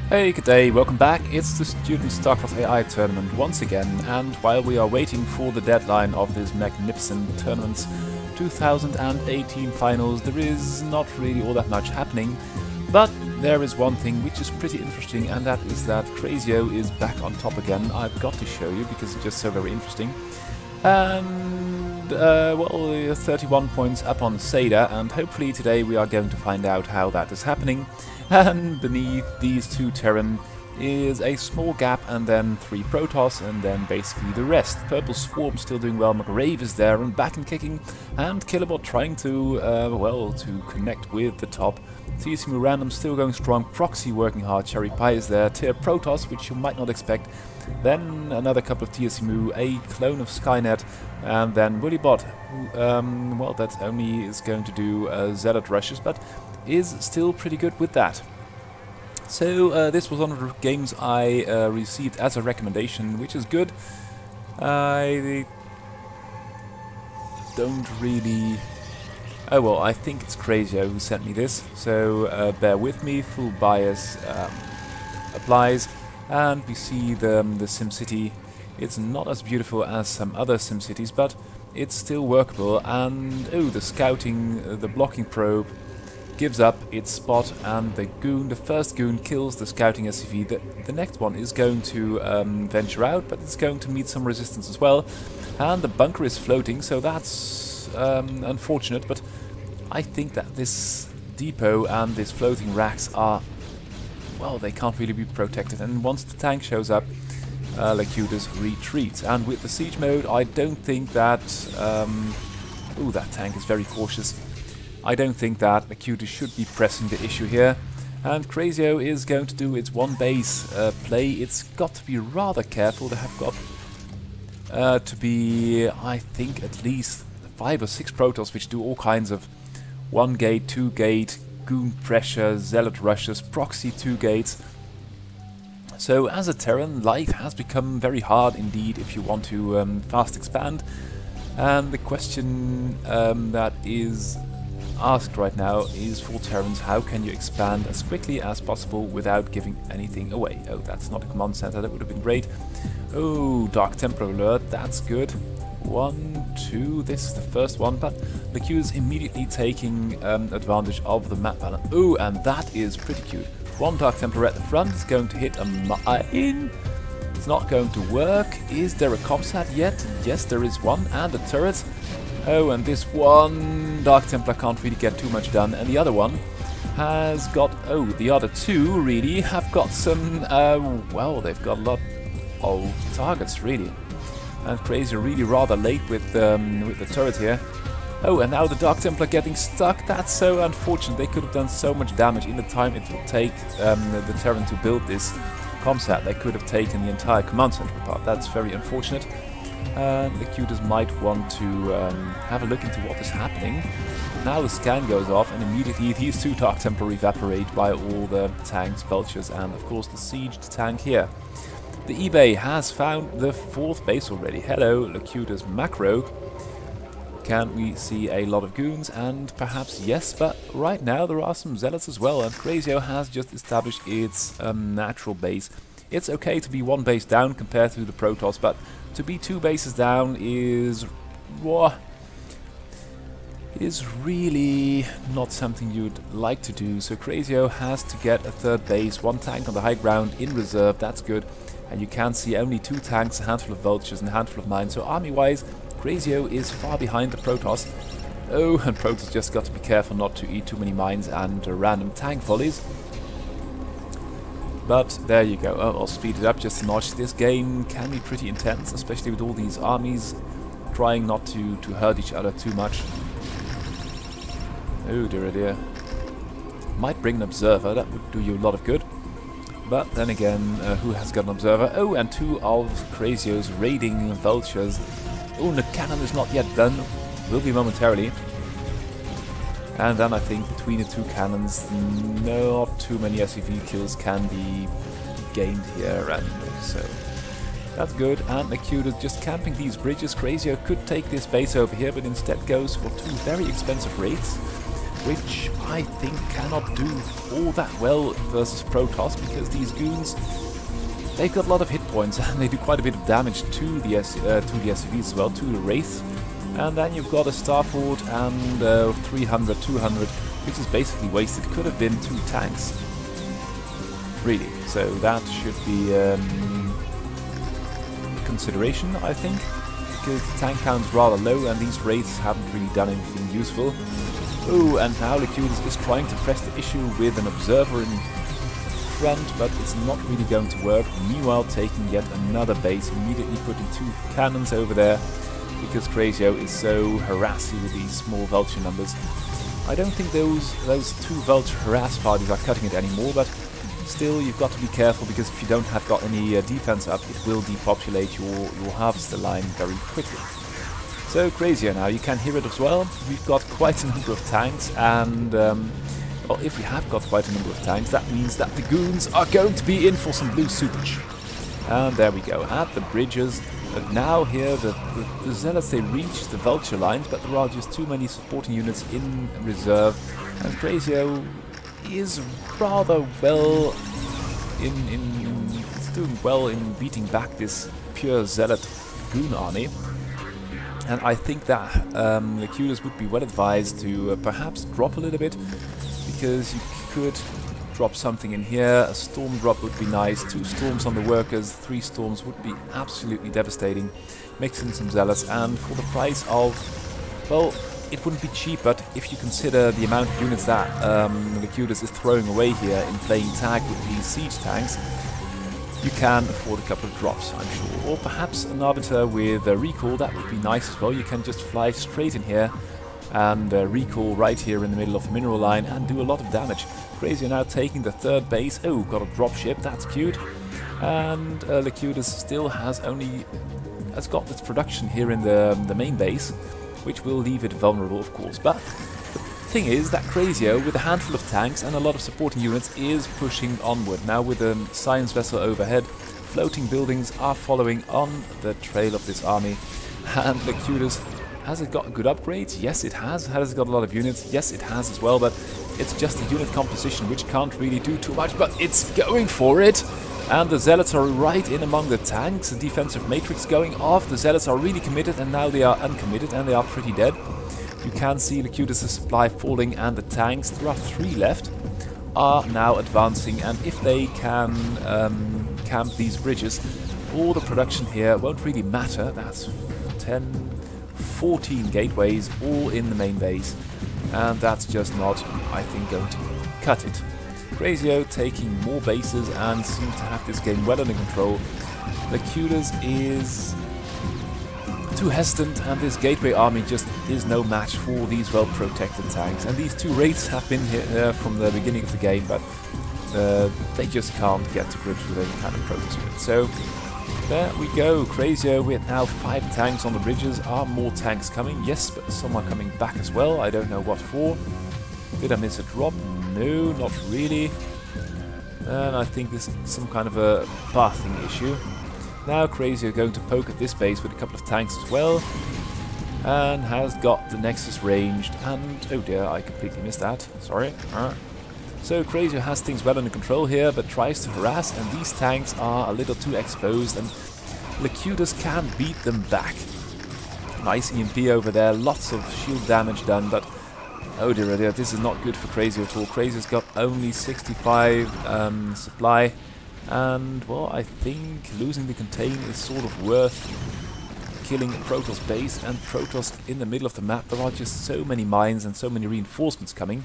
Hey, good day, welcome back. It's the student StarCraft AI tournament once again, and while we are waiting for the deadline of this magnificent tournament's 2018 finals, there is not really all that much happening, but there is one thing which is pretty interesting, and that is that Crazio is back on top again. I've got to show you because it's just so very interesting. And, well, 31 points up on Seda, and hopefully today we are going to find out how that is happening. And beneath these two Terran is a small gap, and then 3 Protoss, and then basically the rest. Purple Swarm still doing well, McRave is there and back and kicking, and Killabot trying to, well, to connect with the top. TSMU Random still going strong, Proxy working hard, Cherry Pie is there, Tier Protoss, which you might not expect. Then another couple of TSMU, a clone of Skynet, and then Willybot, who, well, that only is going to do Zealot rushes, but is still pretty good with that. So this was one of the games I received as a recommendation, which is good. I don't really... Oh well, I think it's Crazio who sent me this, so bear with me, full bias applies, and we see the SimCity. It's not as beautiful as some other SimCities, but it's still workable, and oh, the scouting, the blocking probe gives up its spot, and the first goon kills the scouting SCV. The next one is going to venture out, but it's going to meet some resistance as well, and the bunker is floating, so that's unfortunate, but I think that this depot and these floating racks are, well, they can't really be protected, and once the tank shows up, Lacutus retreats, and with the siege mode I don't think that... ooh, that tank is very cautious. I don't think that Lacutus should be pressing the issue here, and Crazio is going to do its one base play. It's got to be rather careful. They have got to be, I think, at least 5 or 6 Protoss which do all kinds of 1 gate, 2 gate, goon pressure, zealot rushes, proxy 2 gates. So as a Terran, life has become very hard indeed if you want to fast expand, and the question that is asked right now is for Terrans: how can you expand as quickly as possible without giving anything away? Oh, that's not a command center, that would have been great. Oh, Dark Templar alert, that's good. 1, 2, this is the first one, but the Q is immediately taking advantage of the map balance. Oh, and that is pretty cute. 1 Dark Templar at the front is going to hit a mine. It's not going to work. Is there a comsat yet? Yes, there is one, and a turret. Oh, and this one Dark Templar can't really get too much done, and the other one has got... oh, the other 2 really have got some... well, they've got a lot of targets, really. And Crazy really rather late with the turret here. Oh, and now the Dark Templar getting stuck. That's so unfortunate. They could have done so much damage in the time it will take the Terran to build this comsat. They could have taken the entire command center apart. That's very unfortunate. The Cutis might want to have a look into what is happening. Now the scan goes off, and immediately these 2 Dark Templar evaporate by all the tanks, vultures, and of course the sieged tank here. The eBay has found the 4th base already. Hello, Lacutus Macro. Can we see a lot of goons? And perhaps yes, but right now there are some zealots as well, and Crazio has just established its natural base. It's okay to be 1 base down compared to the Protoss, but to be 2 bases down is really not something you'd like to do. So Crazio has to get a 3rd base, 1 tank on the high ground in reserve. That's good. And you can see only 2 tanks, a handful of vultures, and a handful of mines. So army-wise, Crazio is far behind the Protoss. Oh, and Protoss just got to be careful not to eat too many mines and random tank volleys. But there you go. Oh, I'll speed it up just a notch. This game can be pretty intense, especially with all these armies trying not to hurt each other too much. Oh dear, dear. Might bring an observer, that would do you a lot of good. But then again, who has got an observer? Oh, and 2 of Crazio's raiding vultures. Oh, the cannon is not yet done. Will be momentarily. And then I think between the 2 cannons, not too many SCV kills can be gained here, and so that's good. And Acute is just camping these bridges. Crazio could take this base over here, but instead goes for 2 very expensive raids. which I think cannot do all that well versus Protoss, because these goons, they've got a lot of hit points and they do quite a bit of damage to the SCVs as well, to the Wraiths. And then you've got a Starport and 300, 200, which is basically wasted. Could have been 2 tanks, really. So that should be consideration, I think, because the tank count is rather low and these Wraiths haven't really done anything useful. Oh, and now Licudus is trying to press the issue with an observer in front, but it's not really going to work. Meanwhile, taking yet another base, immediately putting 2 cannons over there, because Crazio is so harassy with these small vulture numbers. I don't think those 2 vulture harass parties are cutting it anymore, but still, you've got to be careful, because if you don't have got any defense up, it will depopulate your harvester line very quickly. So Crazio now, you can hear it as well. We've got quite a number of tanks, and well, if we have got quite a number of tanks, that means that the goons are going to be in for some blue soupage. And there we go, at the bridges. But now here, the Zealots, they reach the vulture lines, but there are just too many supporting units in reserve. And Crazio is rather well it's doing well in beating back this pure Zealot goon army. And I think that Licudus would be well advised to perhaps drop a little bit, because you could drop something in here. A storm drop would be nice. 2 storms on the workers, 3 storms would be absolutely devastating. Mix in some Zealots, and for the price of, well, it wouldn't be cheap, but if you consider the amount of units that Licudus is throwing away here in playing tag with these siege tanks, you can afford a couple of drops, I'm sure. Or perhaps an Arbiter with a recall, that would be nice as well. You can just fly straight in here and recall right here in the middle of the mineral line and do a lot of damage. Crazio now taking the 3rd base. Oh, got a dropship, that's cute. And Licudus still has got its production here in the main base, which will leave it vulnerable, of course. But the thing is that Crazio, with a handful of tanks and a lot of supporting units, is pushing onward. Now with a science vessel overhead, floating buildings are following on the trail of this army. And Licudus, has it got good upgrades? Yes, it has. Has it got a lot of units? Yes, it has as well, but it's just a unit composition which can't really do too much, but it's going for it. And the Zealots are right in among the tanks. The defensive matrix going off. The Zealots are really committed, and now they are uncommitted, and they are pretty dead. You can see Licudus' supply falling, and the tanks, there are 3 left, are now advancing. And if they can camp these bridges, all the production here won't really matter. That's 10, 14 gateways, all in the main base. And that's just not, I think, going to cut it. Crazio taking more bases and seems to have this game well under control. Licudus is too hesitant, and this gateway army just is no match for these well-protected tanks. And these 2 Wraiths have been here from the beginning of the game, but they just can't get to grips with any kind of Protoss unit. So there we go, Crazio with now 5 tanks on the bridges. Are more tanks coming? Yes, but some are coming back as well. I don't know what for. Did I miss a drop? No, not really. And I think this is some kind of a pathing issue. Now Crazio going to poke at this base with a couple of tanks as well. And has got the Nexus ranged. And, oh dear, I completely missed that. Sorry. So Crazio has things well under control here, but tries to harass, and these tanks are a little too exposed, and Licudus can beat them back. Nice EMP over there, lots of shield damage done, but oh dear, this is not good for Crazio at all. Crazio's got only 65 supply, and well, I think losing the contain is sort of worth killing a Protoss base, and Protoss in the middle of the map. There are just so many mines and so many reinforcements coming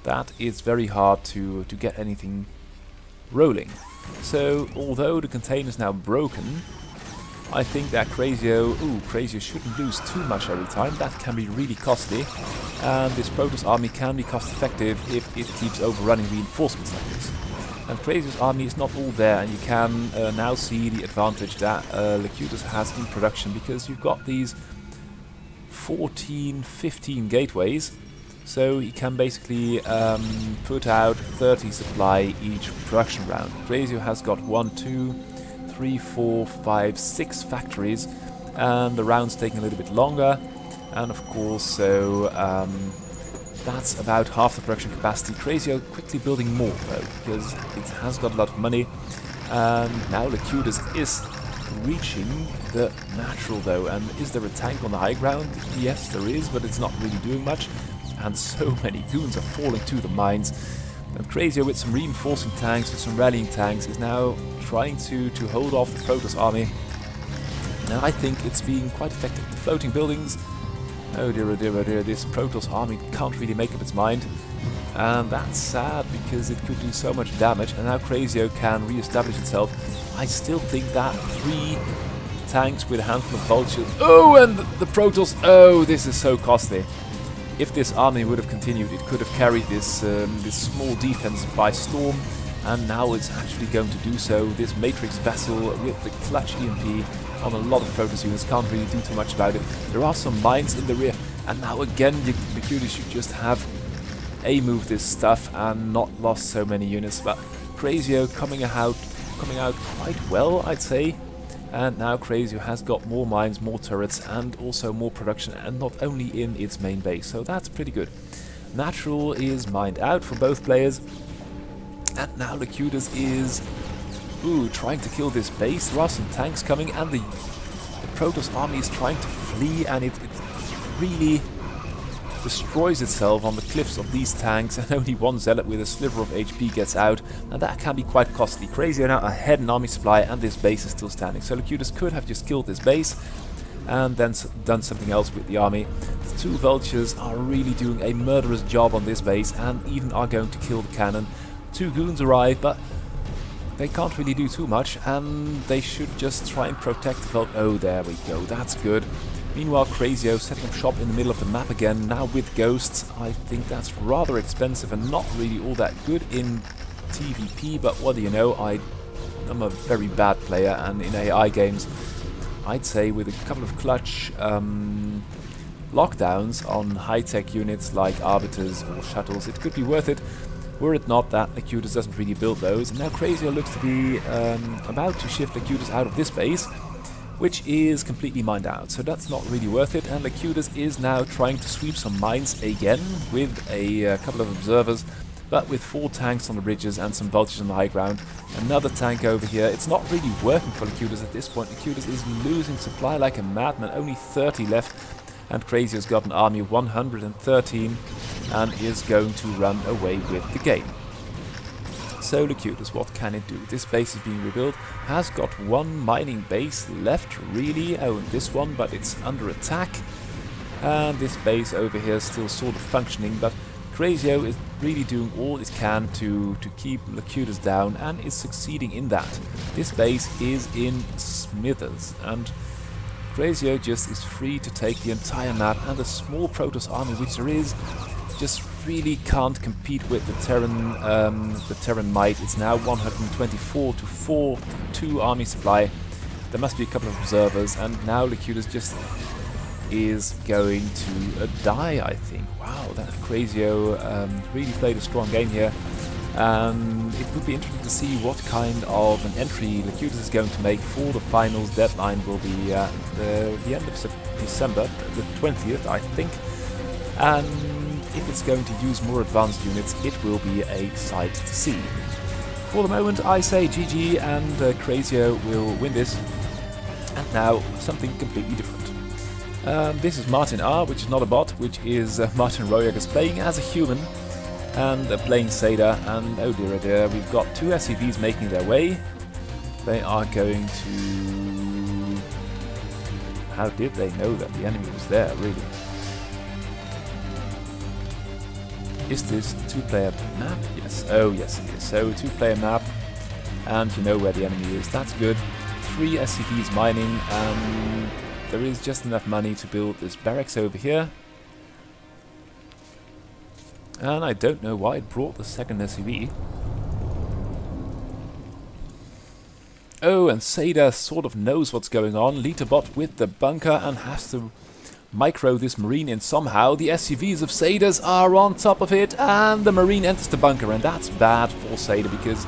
that it's very hard to get anything rolling. So although the contain is now broken, I think that Crazio shouldn't lose too much every time. That can be really costly, and this Protoss army can be cost effective if it keeps overrunning reinforcements like this. And Crazio's army is not all there, and you can now see the advantage that Licudus has in production, because you've got these 14, 15 gateways. So he can basically put out 30 supply each production round. Crazio has got 1, 2, 3, 4, 5, 6 factories, and the round's taking a little bit longer. And of course, so That's about half the production capacity. Crazio quickly building more though, because it has got a lot of money. Now Locutus is reaching the natural though. And is there a tank on the high ground? Yes, there is, but it's not really doing much. And so many goons are falling to the mines. And Crazio, with some reinforcing tanks, with some rallying tanks, is now trying to hold off the Protoss army. And I think it's being quite effective. The floating buildings, oh dear, oh dear, oh dear, this Protoss army can't really make up its mind. And that's sad, because it could do so much damage, and now Crazio can re-establish itself. I still think that 3 tanks with a handful of vultures... Oh, and the Protoss... Oh, this is so costly. If this army would have continued, it could have carried this this small defense by storm, and now it's actually going to do so. This Matrix vessel with the clutch EMP on a lot of Protoss units can't really do too much about it. There are some mines in the rear, and now again the Cuties should just have A-move this stuff and not lost so many units. But Crazio coming out quite well, I'd say. And now Crazio has got more mines, more turrets, and also more production, and not only in its main base, so that's pretty good. Natural is mined out for both players, and now Locutus is trying to kill this base. There are some tanks coming, and the Protoss army is trying to flee, and it really destroys itself on the cliffs of these tanks, and only one zealot with a sliver of HP gets out, and that can be quite costly. Crazio now ahead in army supply, and this base is still standing. So Locutus could have just killed this base and then done something else with the army. The 2 vultures are really doing a murderous job on this base, and even are going to kill the cannon. 2 goons arrive, but they can't really do too much, and they should just try and protect the vault. Oh, there we go, that's good. Meanwhile, Crazio setting up shop in the middle of the map again, now with ghosts. I think that's rather expensive and not really all that good in TVP, but what do you know, I'm a very bad player, and in AI games, I'd say with a couple of clutch lockdowns on high-tech units like Arbiters or Shuttles, it could be worth it, were it not that Locutus doesn't really build those. And now Crazio looks to be about to shift Locutus out of this base, which is completely mined out, so that's not really worth it. And Locutus is now trying to sweep some mines again with a couple of observers, but with 4 tanks on the bridges and some vultures on the high ground. Another tank over here. It's not really working for Locutus at this point. Locutus is losing supply like a madman, only 30 left, and Crazio's got an army of 113 and is going to run away with the game. So Locutus, what can it do? This base is being rebuilt, has got 1 mining base left, really. Oh, and this one, but it's under attack. And this base over here is still sort of functioning, but Crazio is really doing all it can to keep Locutus down, and is succeeding in that. This base is in smithers, and Crazio just is free to take the entire map, and the small Protoss army which there is just really can't compete with the Terran might. It's now 124 to 4 to 2 army supply. There must be a couple of observers, and now Locutus just is going to die, I think. Wow, that Crazio really played a strong game here. It would be interesting to see what kind of an entry Locutus is going to make for the finals. Deadline will be the end of December, the 20th, I think. And if it's going to use more advanced units, it will be a sight to see. For the moment, I say GG, and Crazio will win this. And now, something completely different. This is Martin R, which is not a bot, which is Martin Royagus playing as a human, and playing Seda, and oh dear, we've got 2 SCVs making their way. They are going to... How did they know that the enemy was there, really? Is this a 2-player map? Yes. Oh, yes it is. So, 2-player map, and you know where the enemy is. That's good. 3 SCVs mining, and there is just enough money to build this barracks over here. And I don't know why it brought the second SCV. Oh, and Seda sort of knows what's going on. Literbot with the bunker and has to micro this marine in somehow. The SCVs of Seda's are on top of it, and the marine enters the bunker, and that's bad for Seda, because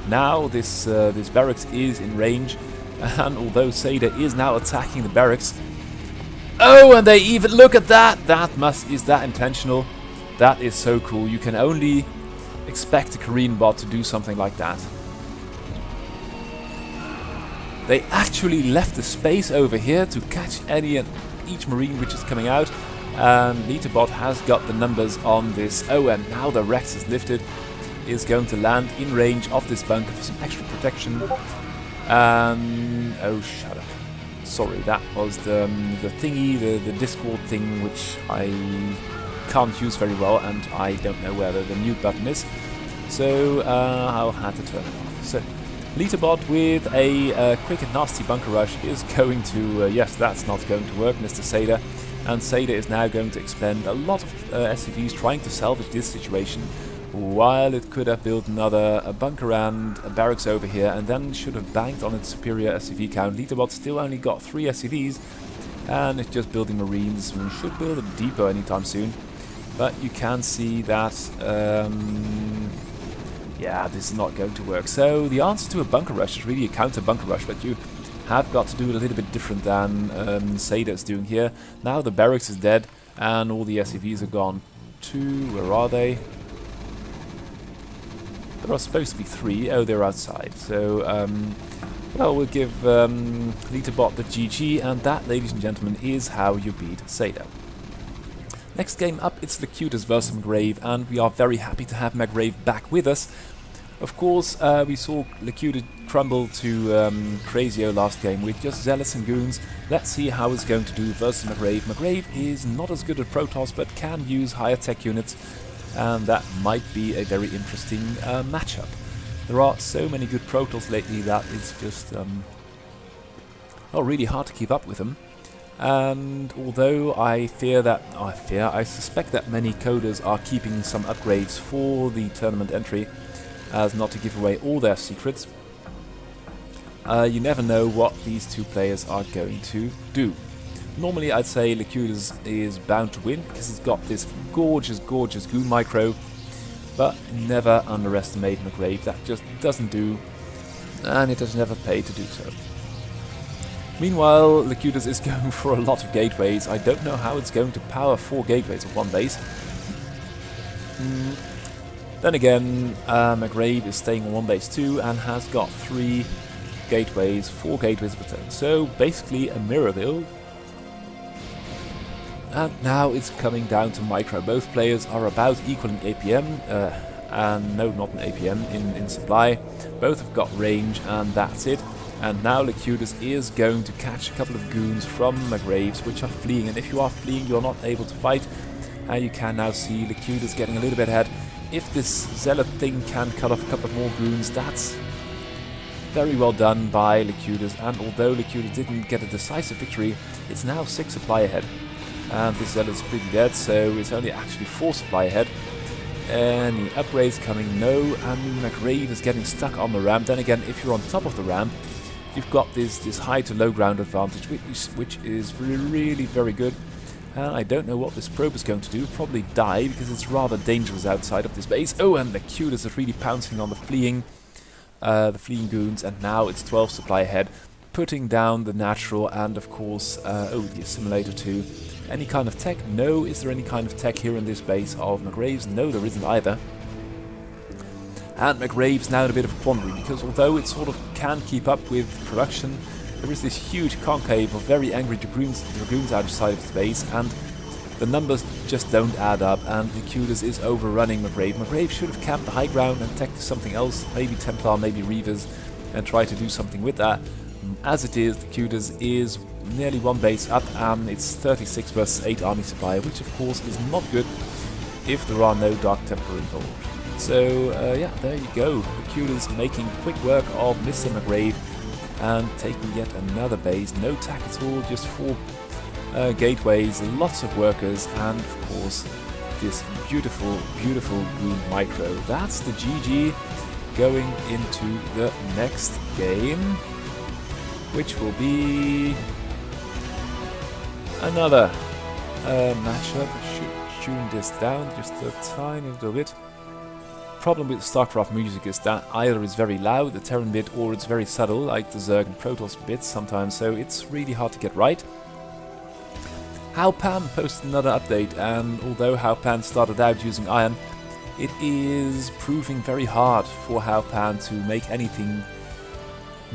now this barracks is in range, and although Seda is now attacking the barracks... Oh, and they even... Look at that! Is that intentional? That is so cool. You can only expect a Korean bot to do something like that. They actually left the space over here to catch any and each marine which is coming out. Litterbot has got the numbers on this. Oh, and now the Rex is lifted. Is going to land in range of this bunker for some extra protection. Oh, shut up. Sorry, that was the thingy, the Discord thing, which I can't use very well, and I don't know where the mute button is. So I'll have to turn it off. So Litterbot with a quick and nasty bunker rush is going to... yes, that's not going to work, Mr. Seda. And Seda is now going to expend a lot of SCVs trying to salvage this situation, while it could have built another bunker and a barracks over here, and then should have banked on its superior SCV count. Litterbot still only got 3 SCVs, and it's just building marines. We should build a depot anytime soon, but you can see that yeah, this is not going to work. So the answer to a bunker rush is really a counter bunker rush, but you have got to do it a little bit different than Seda is doing here. Now the barracks is dead and all the SCVs are gone. 2, where are they? There are supposed to be 3. Oh, they're outside. So, well, we'll give Litterbot the GG, and that, ladies and gentlemen, is how you beat Seda. Next game up, it's Lecutus versus McGrave, and we are very happy to have McGrave back with us. Of course, we saw Lecutus crumble to Crazio last game with just Zealots and Goons. Let's see how it's going to do versus McGrave. McGrave is not as good at Protoss, but can use higher tech units, and that might be a very interesting matchup. There are so many good Protoss lately that it's just well, really hard to keep up with them. And although I suspect that many coders are keeping some upgrades for the tournament entry, as not to give away all their secrets, you never know what these two players are going to do. Normally I'd say Lecutus is bound to win because he's got this gorgeous Goon micro, but never underestimate McGrave. That just doesn't do, and it has never paid to do so. Meanwhile, Lecutus is going for a lot of gateways. I don't know how it's going to power 4 gateways of one base. Then again, McGrave is staying on one base too and has got 3 gateways, 4 gateways of a turn. So basically a mirror build. And now it's coming down to micro. Both players are about equal in APM, and no, not in APM, in supply. Both have got range, and that's it. And now Lecutus is going to catch a couple of goons from McGraves, which are fleeing. And if you are fleeing, you're not able to fight. And you can now see Lecutus getting a little bit ahead. If this Zealot thing can cut off a couple of more goons, that's very well done by Lecutus. And although Lecutus didn't get a decisive victory, it's now 6 supply ahead. And this Zealot is pretty dead, so it's only actually 4 supply ahead. Any upgrades coming? No, and McGrave is getting stuck on the ramp. Then again, if you're on top of the ramp, you've got this high to low ground advantage, which is really very good. And I don't know what this probe is going to do. Probably die, because it's rather dangerous outside of this base. Oh, and Lecutus is really pouncing on the fleeing goons, and now it's 12 supply ahead, putting down the natural and of course the assimilator too. Any kind of tech? No. Is there any kind of tech here in this base of McGrave's? No, there isn't either. And McGrave's now in a bit of a quandary, because although it sort of can keep up with production, there is this huge concave of very angry dragoons outside of the base, and the numbers just don't add up, and Lecutus is overrunning McGrave. McGrave should have camped the high ground and tech to something else, maybe Templar, maybe Reavers, and try to do something with that. As it is, Lecutus is nearly 1 base up, and it's 36 versus 8 army supply, which of course is not good if there are no Dark Templar involved. So yeah, there you go. Lecutus making quick work of Mr. McGrave and taking yet another base. No tack at all, just 4 gateways, lots of workers, and of course this beautiful Goon micro. That's the GG going into the next game, which will be another matchup. I should tune this down just a tiny little bit. Problem with StarCraft music is that either it's very loud, the Terran bit, or it's very subtle, like the Zerg and Protoss bits sometimes, so it's really hard to get right. Haupan posted another update, and although Haupan started out using iron, it is proving very hard for Haupan to make anything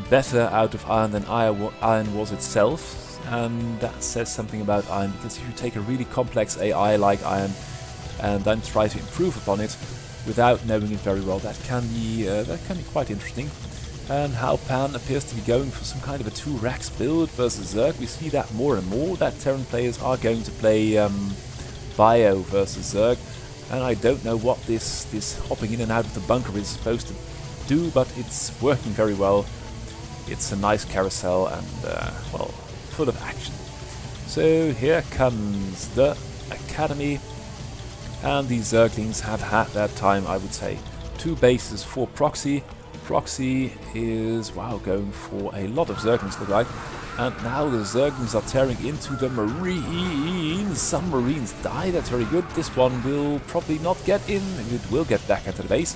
better out of iron than iron was itself, and that says something about iron, because if you take a really complex AI like iron and then try to improve upon it without knowing it very well, that can be quite interesting. And Haupan appears to be going for some kind of a 2 Rex build versus Zerg. We see that more and more, that Terran players are going to play Bio versus Zerg. And I don't know what this hopping in and out of the bunker is supposed to do, but it's working very well. It's a nice carousel and, well, full of action. So here comes the Academy. And these Zerglings have had their time, I would say. 2 bases for Proxy. Proxy is, wow, going for a lot of Zerglings, look like. And now the Zerglings are tearing into the Marines. Some Marines die, that's very good. This one will probably not get in. It will get back into the base.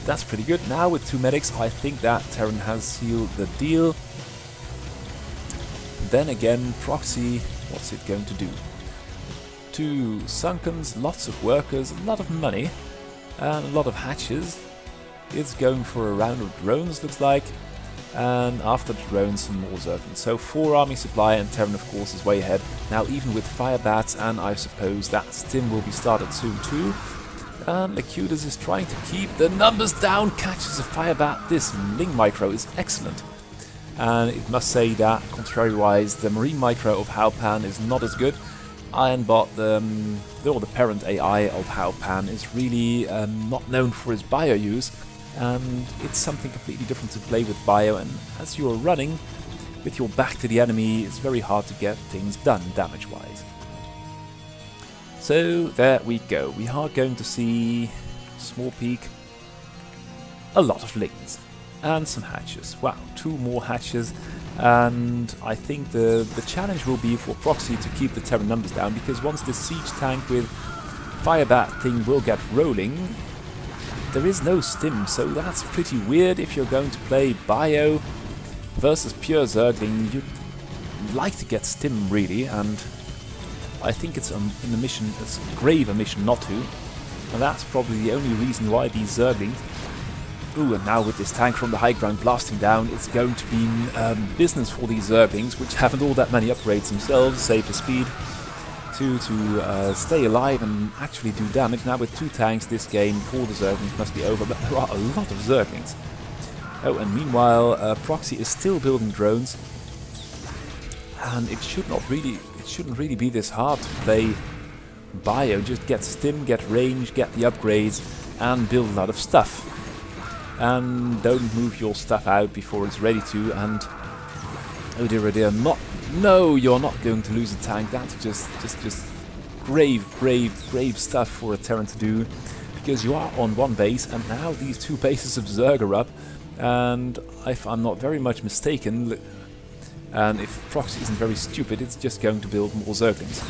That's pretty good. Now with 2 medics, I think that Terran has sealed the deal. Then again, Proxy, what's it going to do? 2 Sunkens, lots of workers, a lot of money, and a lot of hatches. It's going for a round of drones, looks like, and after the drones some more Zerglings. So 4 army supply, and Terran of course is way ahead. Now even with fire bats, and I suppose that stim will be started soon too. And Lecutus is trying to keep the numbers down, catches a fire bat. This Ling Micro is excellent. And it must say that, contrary-wise, the Marine Micro of Haupan is not as good. Ironbot, the parent AI of Haupan, is really not known for its bio use, and it's something completely different to play with bio, and as you're running with your back to the enemy, it's very hard to get things done damage-wise. So there we go, we are going to see small peak, a lot of lings, and some hatches. Wow, 2 more hatches. And I think the challenge will be for Proxy to keep the Terran numbers down, because once this siege tank with Firebat thing will get rolling, there is no stim, so that's pretty weird. If you're going to play Bio versus pure Zergling, you'd like to get stim really, and I think it's in the mission, it's a grave omission not to, and that's probably the only reason why these Zerglings. Ooh, and now with this tank from the high ground blasting down, it's going to be business for these Zerglings, which haven't all that many upgrades themselves, save the speed, to stay alive and actually do damage. Now with 2 tanks, this game for the Zerglings must be over, but there are a lot of Zerglings. Oh, and meanwhile, Proxy is still building drones, and it shouldn't really be this hard to play Bio. Just get stim, get range, get the upgrades, and build a lot of stuff. And don't move your stuff out before it's ready to, and oh dear, no, you're not going to lose a tank. That's just grave stuff for a Terran to do, because you are on 1 base, and now these 2 bases of Zerg are up, and if I'm not very much mistaken, and if Proxy isn't very stupid, it's just going to build more Zerglings.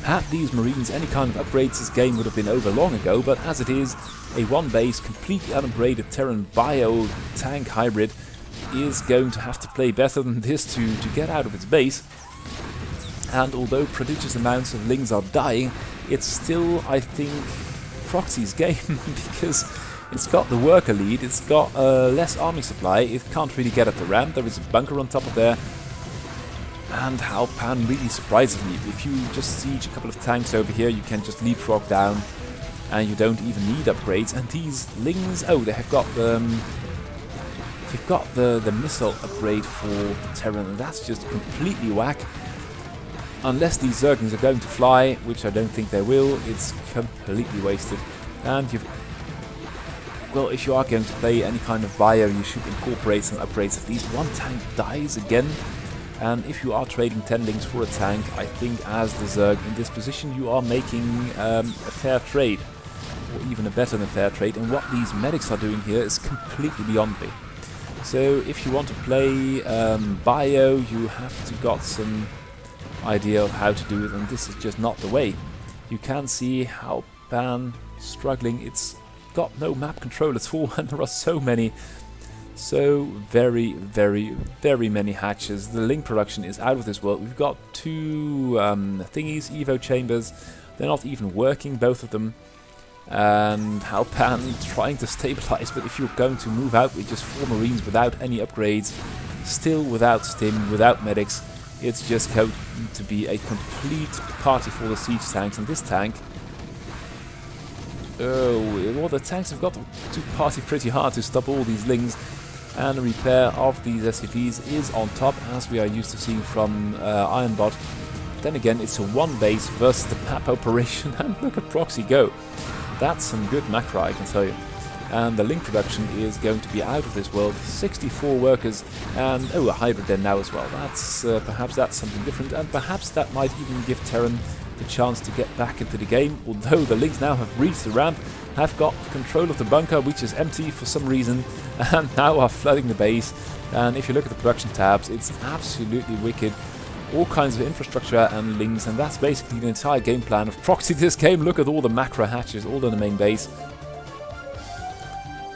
Had these Marines any kind of upgrades, this game would have been over long ago, but as it is, a 1 base, completely unupgraded Terran Bio tank hybrid is going to have to play better than this to get out of its base. And although prodigious amounts of Lings are dying, it's still, I think, Proxy's game, because it's got the worker lead, it's got less army supply, it can't really get at the ramp, there is a bunker on top of there. And Haupan really surprises me. If you just siege a couple of tanks over here, you can just leapfrog down, and you don't even need upgrades. And these Lings, oh, they have got they've got the missile upgrade for the Terran, and that's just completely whack. Unless these Zerglings are going to fly, which I don't think they will, it's completely wasted. And well, if you are going to play any kind of Bio, you should incorporate some upgrades. At least 1 tank dies again. And if you are trading 10 Lings for a tank, I think as the Zerg in this position you are making a fair trade, or even a better than fair trade, and what these medics are doing here is completely beyond me. So if you want to play Bio, you have to got some idea of how to do it, and this is just not the way. You can see how Pan struggling, it's got no map control at all, and there are so many So very, very, very many hatches. The link production is out of this world. We've got two thingies, Evo chambers. They're not even working, both of them. And Halpan trying to stabilize, but if you're going to move out with just 4 Marines without any upgrades, still without stim, without medics, it's just going to be a complete party for the siege tanks. And this tank, oh, well, the tanks have got to party pretty hard to stop all these lings. And the repair of these SCVs is on top, as we are used to seeing from Ironbot. Then again, it's a one base versus the map operation, and look at Proxy go. That's some good macro, I can tell you. And the link production is going to be out of this world. 64 workers, and oh, a hybrid then now as well. That's perhaps that's something different, and perhaps that might even give Terran the chance to get back into the game. Although the links now have reached the ramp, have got control of the bunker, which is empty for some reason, and now are flooding the base. And if you look at the production tabs, it's absolutely wicked. All kinds of infrastructure and links, and that's basically the entire game plan of Proxy this game. Look at all the macro hatches, all in the main base.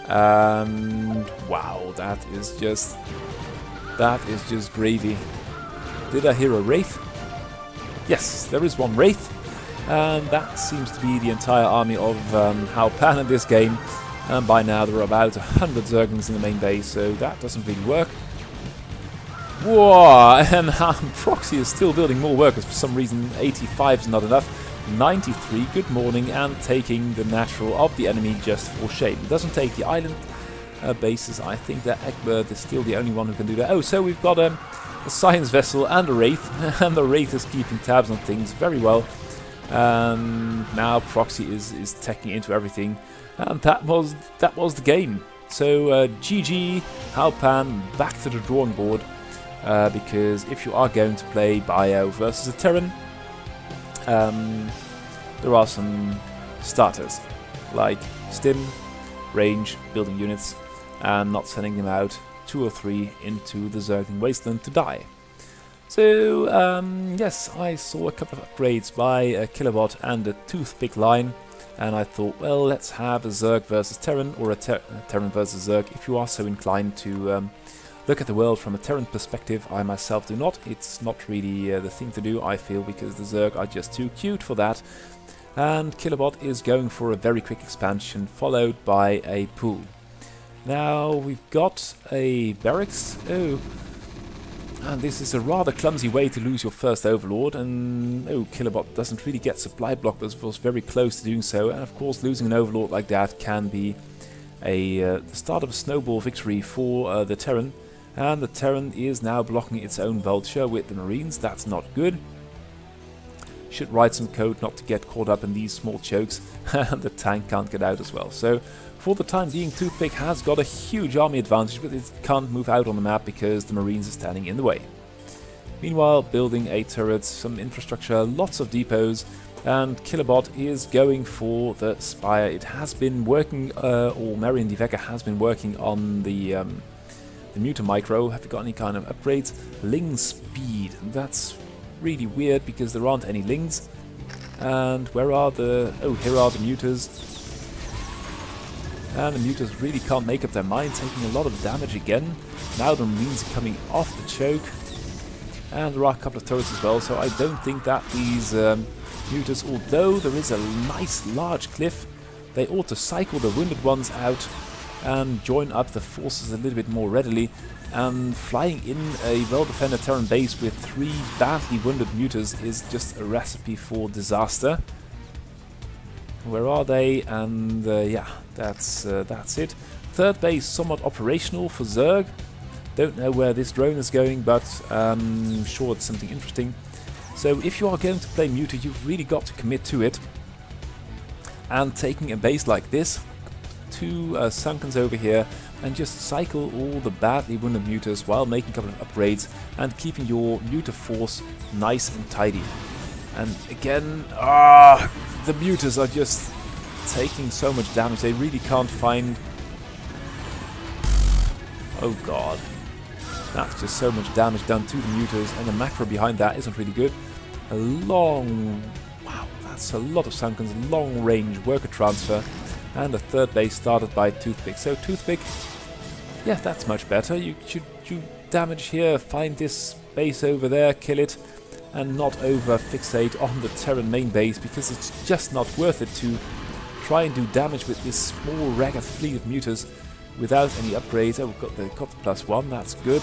And wow, that is just gravy. Did I hear a Wraith? Yes, there is one Wraith. And that seems to be the entire army of Halpan in this game. And by now there are about 100 Zerglings in the main base, so that doesn't really work. Whoa! And Proxy is still building more workers for some reason. 85 is not enough. 93, good morning, and taking the natural of the enemy just for shame. It doesn't take the island bases. I think that Egbert is still the only one who can do that. Oh, so we've got a science vessel and a Wraith, and the Wraith is keeping tabs on things very well. Now Proxy is teching into everything, and that was the game. So GG, Halpan, back to the drawing board, because if you are going to play Bio versus a Terran, there are some starters like stim, range, building units, and not sending them out 2 or 3 into the Zergling Wasteland to die. So, yes, I saw a couple of upgrades by a Kilobot and a Toothpick line, and I thought, well, let's have a Zerg versus Terran, or a Terran versus Zerg, if you are so inclined to look at the world from a Terran perspective. I myself do not. It's not really the thing to do, I feel, because the Zerg are just too cute for that. And Kilobot is going for a very quick expansion, followed by a pool. Now, we've got a barracks. Oh. And this is a rather clumsy way to lose your first Overlord, and oh, Kilobot doesn't really get supply block, but was very close to doing so, and of course losing an Overlord like that can be the start of a snowball victory for the Terran, and the Terran is now blocking its own vulture with the Marines. That's not good. Should write some code not to get caught up in these small chokes, and the tank can't get out as well. So for the time being, Toothpick has got a huge army advantage, but it can't move out on the map because the Marines are standing in the way. Meanwhile, building a turret, some infrastructure, lots of depots, and Kilobot is going for the Spire. It has been working, or Marion Diveka has been working on the Muta Micro. Have you got any kind of upgrades? Ling Speed, that's really weird because there aren't any Lings. And where are the... oh, here are the Mutas. And the Mutas really can't make up their mind, taking a lot of damage again. Now the Marines are coming off the choke. And there are a couple of turrets as well, so I don't think that these Mutas, although there is a nice large cliff, they ought to cycle the wounded ones out and join up the forces a little bit more readily. And flying in a well-defended Terran base with 3 badly wounded Mutas is just a recipe for disaster. Where are they? And yeah, that's it. Third base somewhat operational for Zerg. Don't know where this drone is going, but I'm sure it's something interesting. So if you are going to play Muta, you've really got to commit to it. And taking a base like this, 2 Sunkens over here, and just cycle all the badly wounded Mutas while making a couple of upgrades and keeping your Muta force nice and tidy. And again, the Mutas are just taking so much damage, they really can't find... oh god. That's just so much damage done to the Mutas, and the macro behind that isn't really good. A long... wow, that's a lot of Sunkens, long range worker transfer. And the third base started by Toothpick. So Toothpick Yeah, that's much better. You should do damage here, find this base over there, kill it, and not over fixate on the Terran main base, because it's just not worth it to try and do damage with this small ragged fleet of mutas without any upgrades. Oh, we've got the +1, that's good.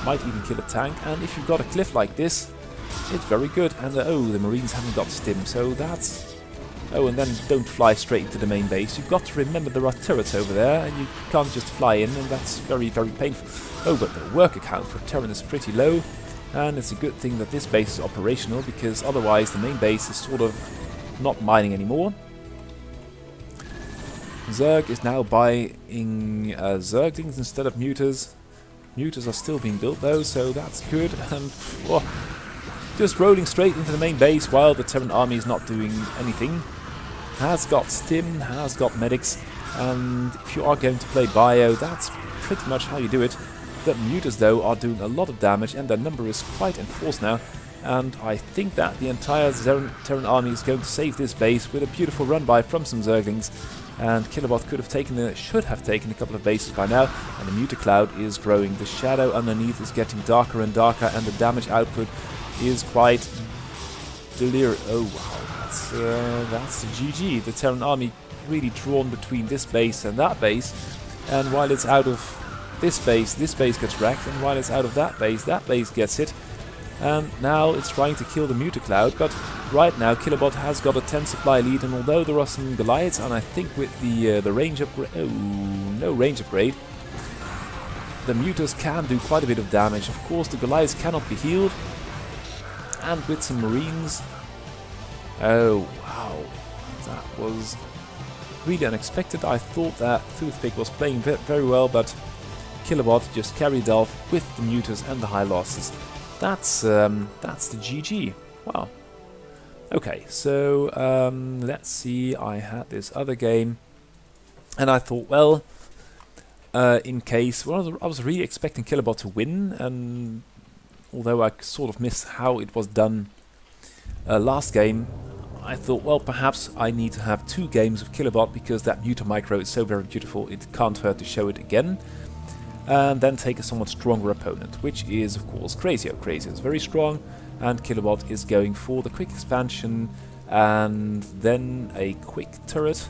Might even kill a tank, and if you've got a cliff like this, it's very good. And oh, the Marines haven't got stim, so that's... Oh, and then don't fly straight into the main base. You've got to remember there are turrets over there, and you can't just fly in, and that's very, very painful. Oh, but the worker count for Terran is pretty low, and it's a good thing that this base is operational, because otherwise the main base is sort of not mining anymore. Zerg is now buying Zerglings instead of mutas. Mutas are still being built though, so that's good. And just rolling straight into the main base while the Terran army is not doing anything. Has got stim, has got medics, and if you are going to play bio, that's pretty much how you do it. The mutas though are doing a lot of damage, and their number is quite enforced now. And I think that the entire Terran army is going to save this base with a beautiful run by from some Zerglings. And Killabot should have taken a couple of bases by now, and the muta cloud is growing. The shadow underneath is getting darker and darker, and the damage output is quite delirious. Oh wow, that's the GG. The Terran army really drawn between this base and that base, and while it's out of this base gets wrecked, and while it's out of that base gets hit. And now it's trying to kill the muta cloud, but right now Killabot has got a 10 supply lead, and although there are some Goliaths, and I think with the range upgrade, oh, no range upgrade, the mutas can do quite a bit of damage. Of course the Goliaths cannot be healed, and with some Marines, oh wow, that was really unexpected. I thought that Toothpick was playing very well, but Killabot just carried off with the mutas and the high losses. That's the GG. Wow. Okay, so let's see. I had this other game, and I thought, well, in case, well, I was really expecting Killabot to win, and although I sort of missed how it was done last game, I thought, well, perhaps I need to have 2 games of Killabot, because that muta micro is so very beautiful, it can't hurt to show it again. And then take a somewhat stronger opponent, which is of course Crazio. Crazio is very strong, and Killabot is going for the quick expansion and then a quick turret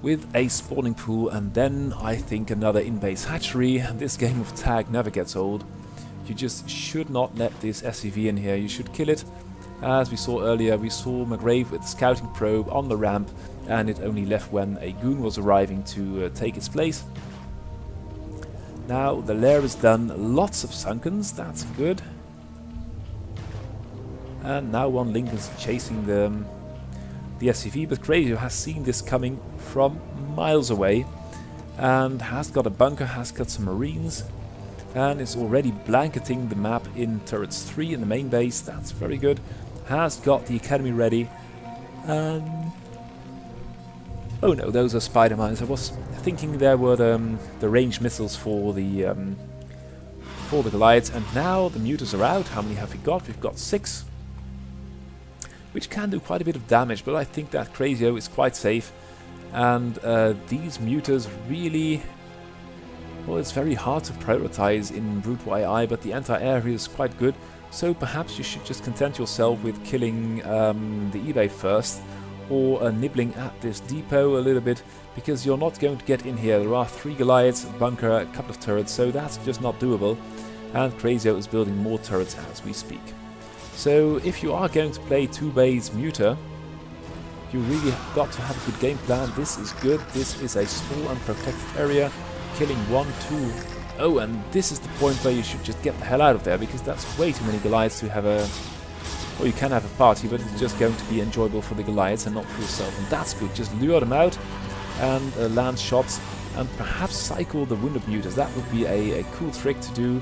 with a spawning pool, and then I think another in-base hatchery. This game of tag never gets old. You just should not let this SCV in here, you should kill it. As we saw earlier, we saw McGrave with the scouting probe on the ramp, and it only left when a goon was arriving to take its place. Now the lair is done, lots of sunkens, that's good. And now one link is chasing the SCV, but Crazio has seen this coming from miles away and has got a bunker, has got some Marines, and is already blanketing the map in turrets 3 in the main base. That's very good. Has got the academy ready. Oh no, those are spider mines. I was thinking there were the ranged missiles for the Goliaths, and now the mutas are out. How many have we got? We've got 6, which can do quite a bit of damage, but I think that Crazio is quite safe. And these mutas really, well, it's very hard to prioritize in Brute YI, but the anti-air is quite good. So perhaps you should just content yourself with killing the eBay first, or nibbling at this depot a little bit, because you're not going to get in here. There are 3 Goliaths, a bunker, a couple of turrets, so that's just not doable. And Crazio is building more turrets as we speak. So if you are going to play 2-base muta, you really have got to have a good game plan. This is good. This is a small unprotected area, killing 1, 2. Oh, and this is the point where you should just get the hell out of there, because that's way too many Goliaths to have a... Well, you can have a party, but it's just going to be enjoyable for the Goliaths and not for yourself, and that's good. Just lure them out and land shots, and perhaps cycle the wounded mutas. That would be a cool trick to do.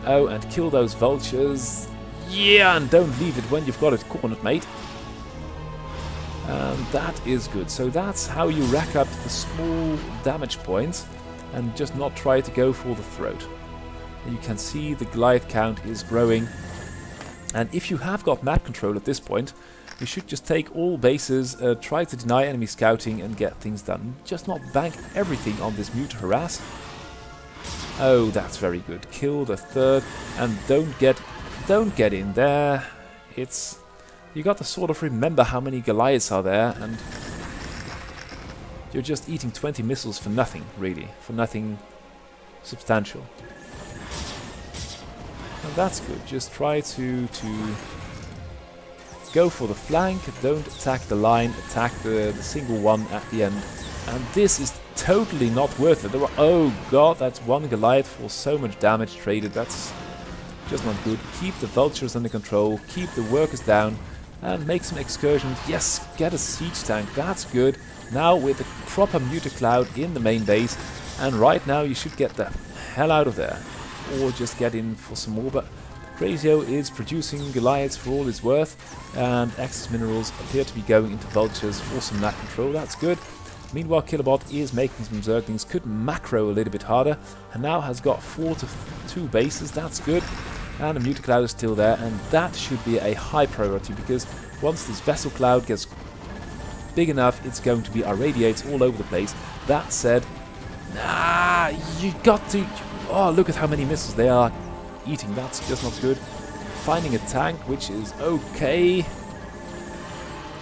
Oh, and kill those vultures. Yeah, and don't leave it when you've got it cornered, mate. And that is good. So that's how you rack up the small damage points, and just not try to go for the throat. And you can see the Goliath count is growing. And if you have got map control at this point, you should just take all bases, try to deny enemy scouting and get things done. Just not bank everything on this muta harass. Oh, that's very good. Kill the third, and don't get in there. It's... You got to sort of remember how many Goliaths are there, and you're just eating 20 missiles for nothing, really. For nothing substantial. And that's good. Just try to go for the flank. Don't attack the line. Attack the single one at the end. And this is totally not worth it. Oh god, that's one Goliath for so much damage traded. That's just not good. Keep the vultures under control. Keep the workers down. And make some excursions. Yes, get a siege tank. That's good. Now with the proper muter cloud in the main base. And right now you should get the hell out of there. Or just get in for some more. But Crazio is producing Goliaths for all it's worth. And excess minerals appear to be going into vultures for some map control. That's good. Meanwhile, Killabot is making some Zerglings. Could macro a little bit harder. And now has got 4 to 2 bases. That's good. And the muter cloud is still there, and that should be a high priority, because once this vessel cloud gets big enough, it's going to be irradiates all over the place. That said, you got to... Oh, look at how many missiles they are eating. That's just not good. Finding a tank, which is okay.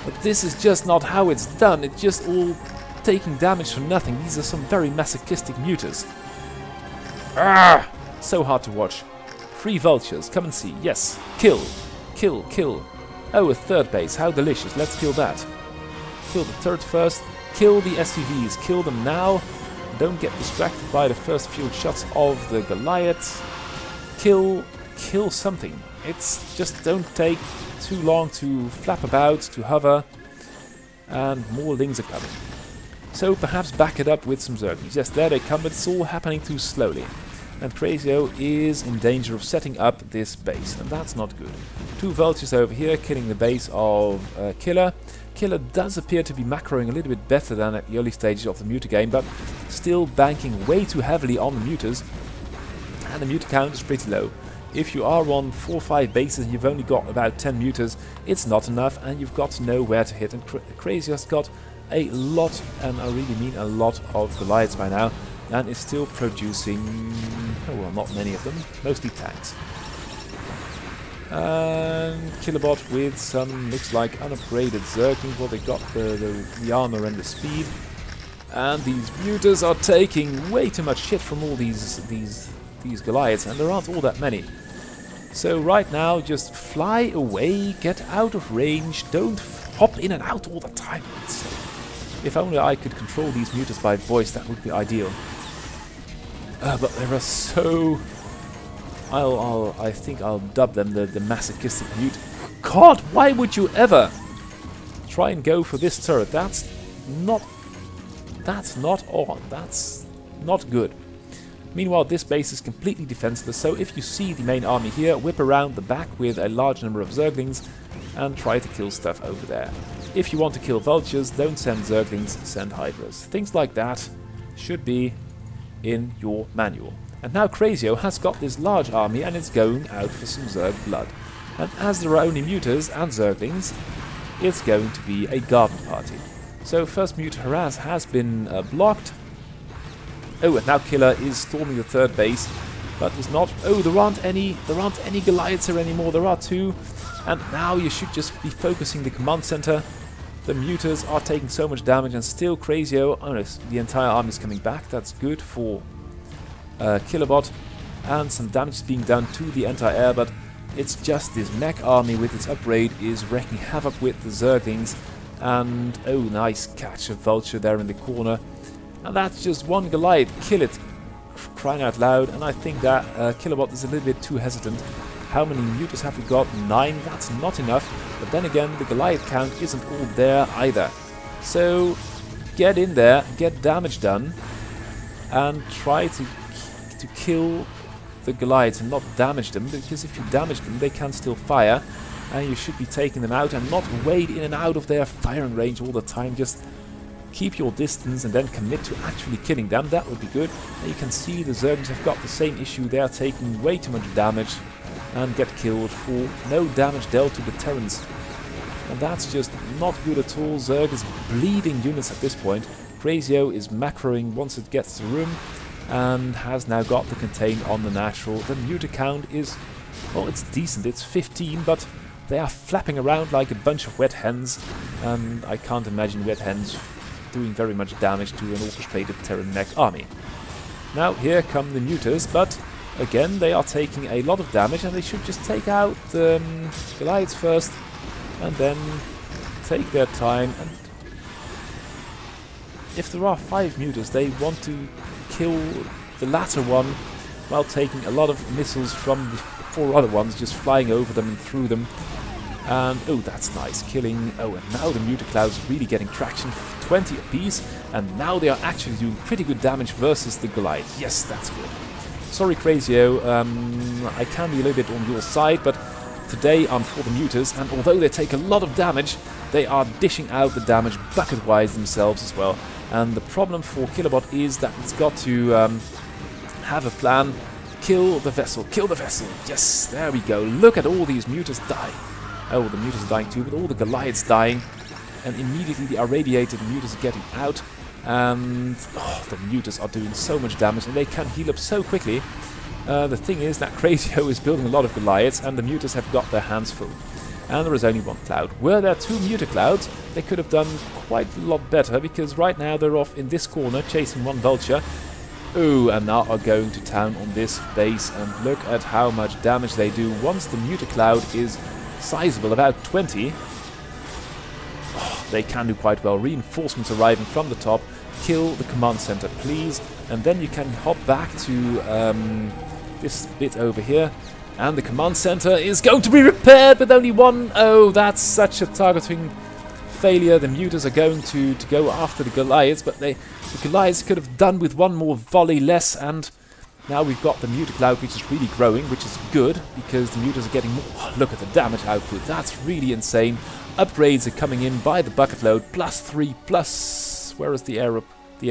But this is just not how it's done. It's just all taking damage for nothing. These are some very masochistic muters. So hard to watch. 3 vultures, come and see. Yes, kill, kill, kill. Oh, a third base, how delicious. Let's kill that. Kill the turret first. Kill the SCVs, kill them now. Don't get distracted by the first few shots of the Goliaths. Kill something. It's just don't take too long to flap about, to hover. And more lings are coming. So perhaps back it up with some Zerglings. Yes, there they come, but it's all happening too slowly. And Crazio is in danger of setting up this base, and that's not good. 2 vultures over here killing the base of Killer. Killer does appear to be macroing a little bit better than at the early stages of the muter game, but still banking way too heavily on the muters. And the muter count is pretty low. If you are on 4 or 5 bases and you've only got about 10 muters, it's not enough, and you've got to know where to hit. And Crazio has got a lot, and I really mean a lot, of Goliaths by now. And is still producing, oh well, not many of them, mostly tanks. And Killabot with some, looks like, unupgraded Zerglings. Well, they got the armor and the speed. And these muters are taking way too much shit from all these Goliaths, and there aren't all that many. So right now, just fly away, get out of range, don't hop in and out all the time. If only I could control these muters by voice, that would be ideal. But there are so... I think I'll dub them the masochistic mute. God, why would you ever try and go for this turret? That's not on. That's not good. Meanwhile, this base is completely defenseless, so if you see the main army here, whip around the back with a large number of Zerglings and try to kill stuff over there. If you want to kill vultures, don't send Zerglings, send Hydras. Things like that should be in your manual. And now Crazio has got this large army and it's going out for some Zerg blood. And as there are only muters and Zerglings, it's going to be a garden party. So first muter harass has been blocked. Oh, and now Killer is storming the third base, but is not... Oh, there aren't any Goliaths here anymore. There are 2, and now you should just be focusing the command center. The muters are taking so much damage, and still Crazio... Oh no, the entire army is coming back. That's good for Killabot, and some damage is being done to the anti-air, but it's just this mech army with its upgrade is wreaking havoc with the Zerglings. And oh, nice catch, a vulture there in the corner. And that's just one Goliath. Kill it, crying out loud. And I think that Killabot is a little bit too hesitant. How many muters have we got? 9. That's not enough. But then again, the Goliath count isn't all there either. So get in there, get damage done, and try to kill the Goliaths and not damage them, because if you damage them, they can still fire, and you should be taking them out and not wade in and out of their firing range all the time. Just keep your distance and then commit to actually killing them. That would be good. And you can see the Zerglings have got the same issue. They are taking way too much damage and get killed for no damage dealt to the Terrans. And that's just not good at all. Zerg is bleeding units at this point. Crazio is macroing once it gets to room. and has now got the contain on the natural. The muta count is, well, it's decent, it's 15, but they are flapping around like a bunch of wet hens, and I can't imagine wet hens doing very much damage to an orchestrated Terran mech army. Now here come the mutas, but again they are taking a lot of damage, and they should just take out the Goliaths first and then take their time. And if there are 5 mutas, they want to kill the latter one while taking a lot of missiles from the 4 other ones, just flying over them and through them. And oh, that's nice, killing. Oh, and now the muta clouds are really getting traction, 20 apiece, and now they are actually doing pretty good damage versus the Goliath. Yes, that's good. Sorry, Crazio, I can be a little bit on your side, but today I'm for the mutas, and although they take a lot of damage, they are dishing out the damage bucket-wise themselves as well. And the problem for Killabot is that it's got to have a plan. Kill the vessel, kill the vessel. Yes, there we go. Look at all these mutas die. Oh, the mutas are dying too, but all the Goliaths dying. And immediately the irradiated mutas are getting out. And oh, the mutas are doing so much damage, and they can heal up so quickly. The thing is that Crazio is building a lot of Goliaths, and the mutas have got their hands full. And there is only 1 cloud. Were there 2 muta clouds, they could have done quite a lot better, because right now they're off in this corner chasing 1 vulture. Ooh, and now are going to town on this base, and look at how much damage they do once the muta cloud is sizable, about 20. Oh, they can do quite well. Reinforcements arriving from the top. Kill the command center, please. And then you can hop back to this bit over here. And the command center is going to be repaired with only 1. Oh, that's such a targeting failure. The mutas are going to go after the Goliaths, but the Goliaths could have done with 1 more volley less, and now we've got the muta cloud, which is really growing, which is good, because the mutas are getting more. Oh, look at the damage output. That's really insane. Upgrades are coming in by the bucket load. +3, plus... Where is the air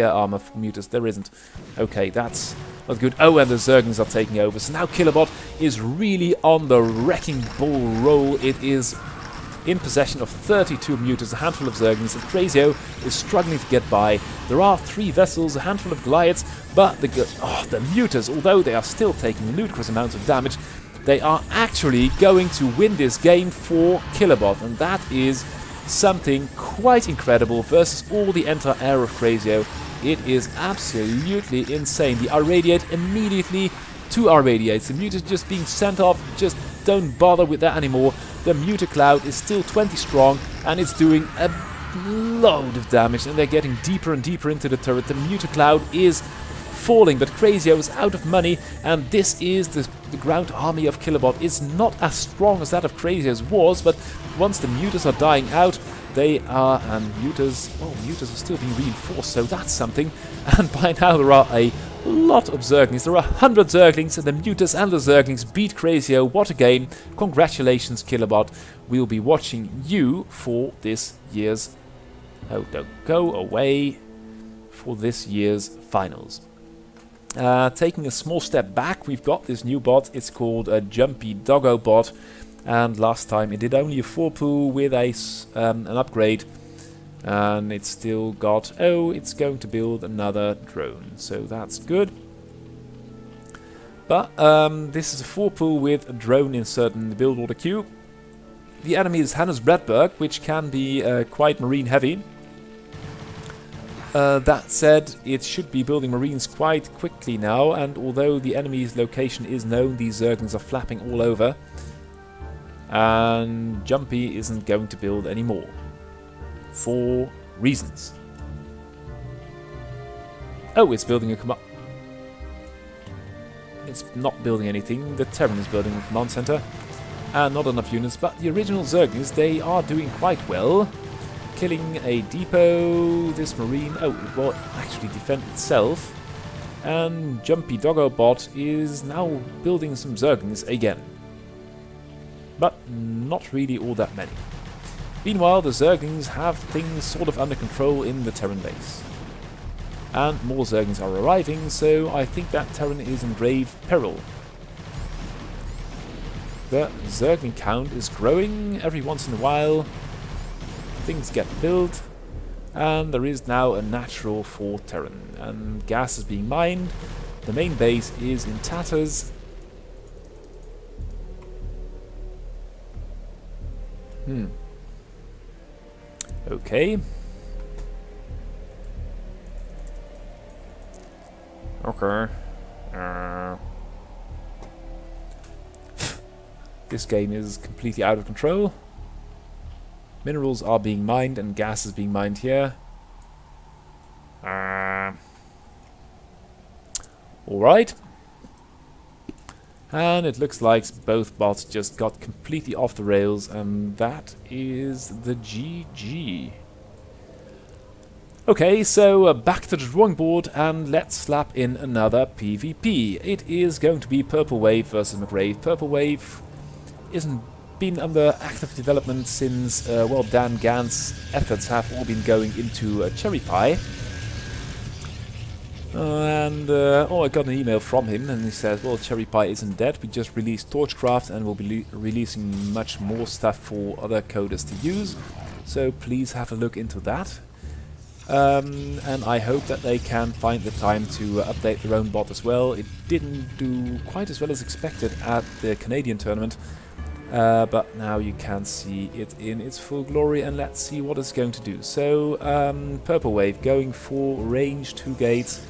armor for mutas? There isn't. Okay, that's not good. Oh, and the Zerglings are taking over. So now Killabot is really on the wrecking ball roll. It is in possession of 32 mutas, a handful of Zerglings, and Crazio is struggling to get by. There are 3 vessels, a handful of Goliaths, but the mutas, although they are still taking ludicrous amounts of damage, they are actually going to win this game for Killabot, and that is something quite incredible versus all the anti-air of Crazio. It is absolutely insane. The irradiate immediately to irradiates. The mutas just being sent off, just don't bother with that anymore. The muta cloud is still 20 strong, and it's doing a load of damage, and they're getting deeper and deeper into the turret. The muta cloud is falling, but Crazio is out of money, and this is the ground army of Killabot. It's not as strong as that of Crazio's was, but once the mutas are dying out, they are, and mutas are still being reinforced, so that's something. And by now there are a lot of Zerglings. There are 100 Zerglings, and the mutas and the Zerglings beat Crazio. What a game. Congratulations, Killabot. We'll be watching you for this year's... Oh, don't go away. For this year's finals. Taking a small step back, we've got this new bot. It's called a Jumpy Doggo bot. And last time it did only a 4-pool with an upgrade. And it's still got... Oh, it's going to build another drone. So that's good. But this is a 4-pool with a drone inserted in the build order queue. The enemy is Hannes Bradberg, which can be quite marine heavy. That said, it should be building marines quite quickly now, and although the enemy's location is known, these Zerglings are flapping all over. And Jumpy isn't going to build anymore. For reasons. Oh, it's building a command... It's not building anything. The Terran is building a command center. And not enough units, but the original Zerglings, they are doing quite well. Killing a depot, this marine... Oh, it will actually defend itself. And Jumpy Doggo Bot is now building some Zerglings again. But not really all that many. Meanwhile, the Zerglings have things sort of under control in the Terran base. And more Zerglings are arriving, so I think that Terran is in grave peril. The Zergling count is growing every once in a while. Things get built, and there is now a natural for Terran, and gas is being mined, The main base is in tatters. Okay. Okay. This game is completely out of control. Minerals are being mined and gas is being mined here. Alright. And it looks like both bots just got completely off the rails, and that is the GG. Okay, so back to the drawing board and let's slap in another PvP. It is going to be Purple Wave versus McRae. Purple Wave isn't been under active development since, well, Dan Gan's efforts have all been going into Cherry Pie. Oh, I got an email from him and he says, well, Cherry Pie isn't dead, we just released StarCraft and we'll be releasing much more stuff for other coders to use, so please have a look into that. And I hope that they can find the time to update their own bot as well. It didn't do quite as well as expected at the Canadian tournament, but now you can see it in its full glory, and let's see what it's going to do. So, Purple Wave going for range 2 gates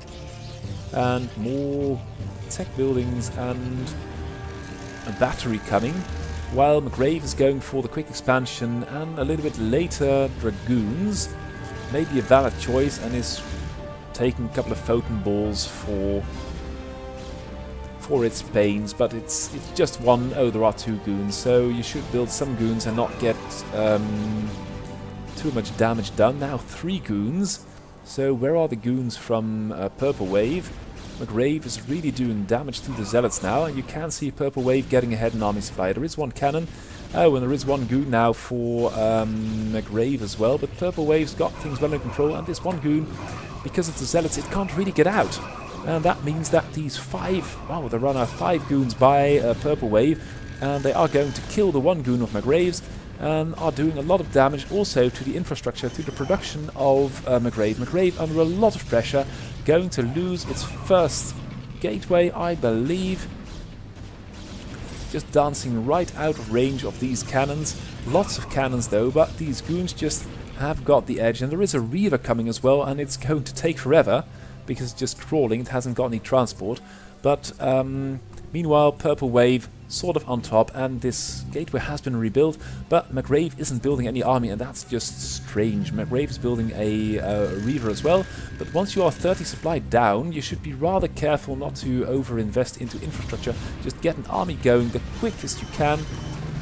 and more tech buildings and a battery coming, while McRae is going for the quick expansion and a little bit later Dragoons. Maybe a valid choice, and is taking a couple of photon balls for its pains, but it's just one. Oh, there are 2 goons, so you should build some goons and not get too much damage done. Now 3 goons. So where are the goons from Purple Wave? McRae is really doing damage to the Zealots now, and you can see Purple Wave getting ahead in army supply. There is 1 cannon. Oh, and there is 1 goon now for McRae as well, but Purple Wave's got things well in control, and this 1 goon, because of the Zealots, it can't really get out. And that means that these 5, wow, they run out 5 goons by Purple Wave, and they are going to kill the 1 goon of McRae's, and are doing a lot of damage also to the infrastructure, to the production of McRae. McRae under a lot of pressure, going to lose its first gateway, I believe. Just dancing right out of range of these cannons. Lots of cannons though, but these goons just have got the edge. And there is a Reaver coming as well, and it's going to take forever because it's just crawling, it hasn't got any transport. But meanwhile, Purple Wave sort of on top, and this gateway has been rebuilt, but McRae isn't building any army, and that's just strange. McRae is building a Reaver as well, but once you are 30 supply down, you should be rather careful not to over-invest into infrastructure. Just get an army going the quickest you can,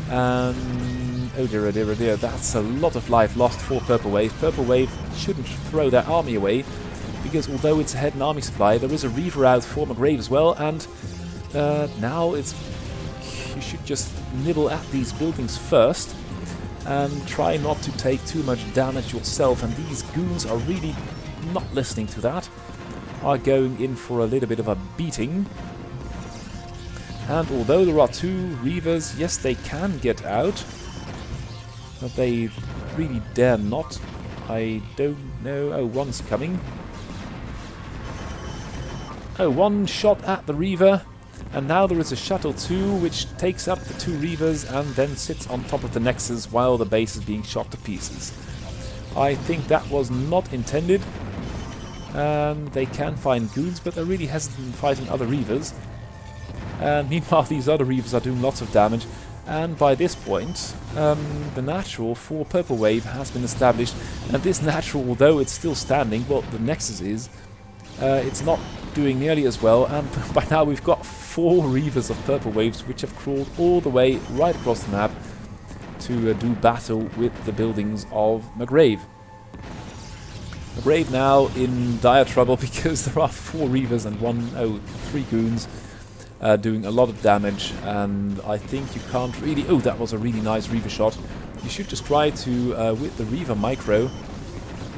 and oh dear, oh dear, oh dear, that's a lot of life lost for Purple Wave. Purple Wave shouldn't throw their army away, because although it's ahead in army supply, there is a Reaver out for McRae as well, and now it's... you should just nibble at these buildings first and try not to take too much damage yourself, and these goons are really not listening to that, are going in for a little bit of a beating. And although there are 2 Reavers, yes, they can get out, but they really dare not. I don't know. Oh, 1's coming. Oh, 1 shot at the Reaver. And now there is a Shuttle 2, which takes up the 2 Reavers and then sits on top of the Nexus while the base is being shot to pieces. I think that was not intended. They can find goons, but they're really hesitant in fighting other Reavers. And meanwhile, these other Reavers are doing lots of damage. And by this point, the natural for Purple Wave has been established. And this natural, although it's still standing, well, the Nexus is, it's not doing nearly as well, and by now we've got 4 Reavers of Purple Waves which have crawled all the way right across the map to do battle with the buildings of McRae. McRae now in dire trouble because there are 4 Reavers and 3 goons doing a lot of damage, and I think you can't really... oh, that was a really nice Reaver shot. You should just try to, with the Reaver micro,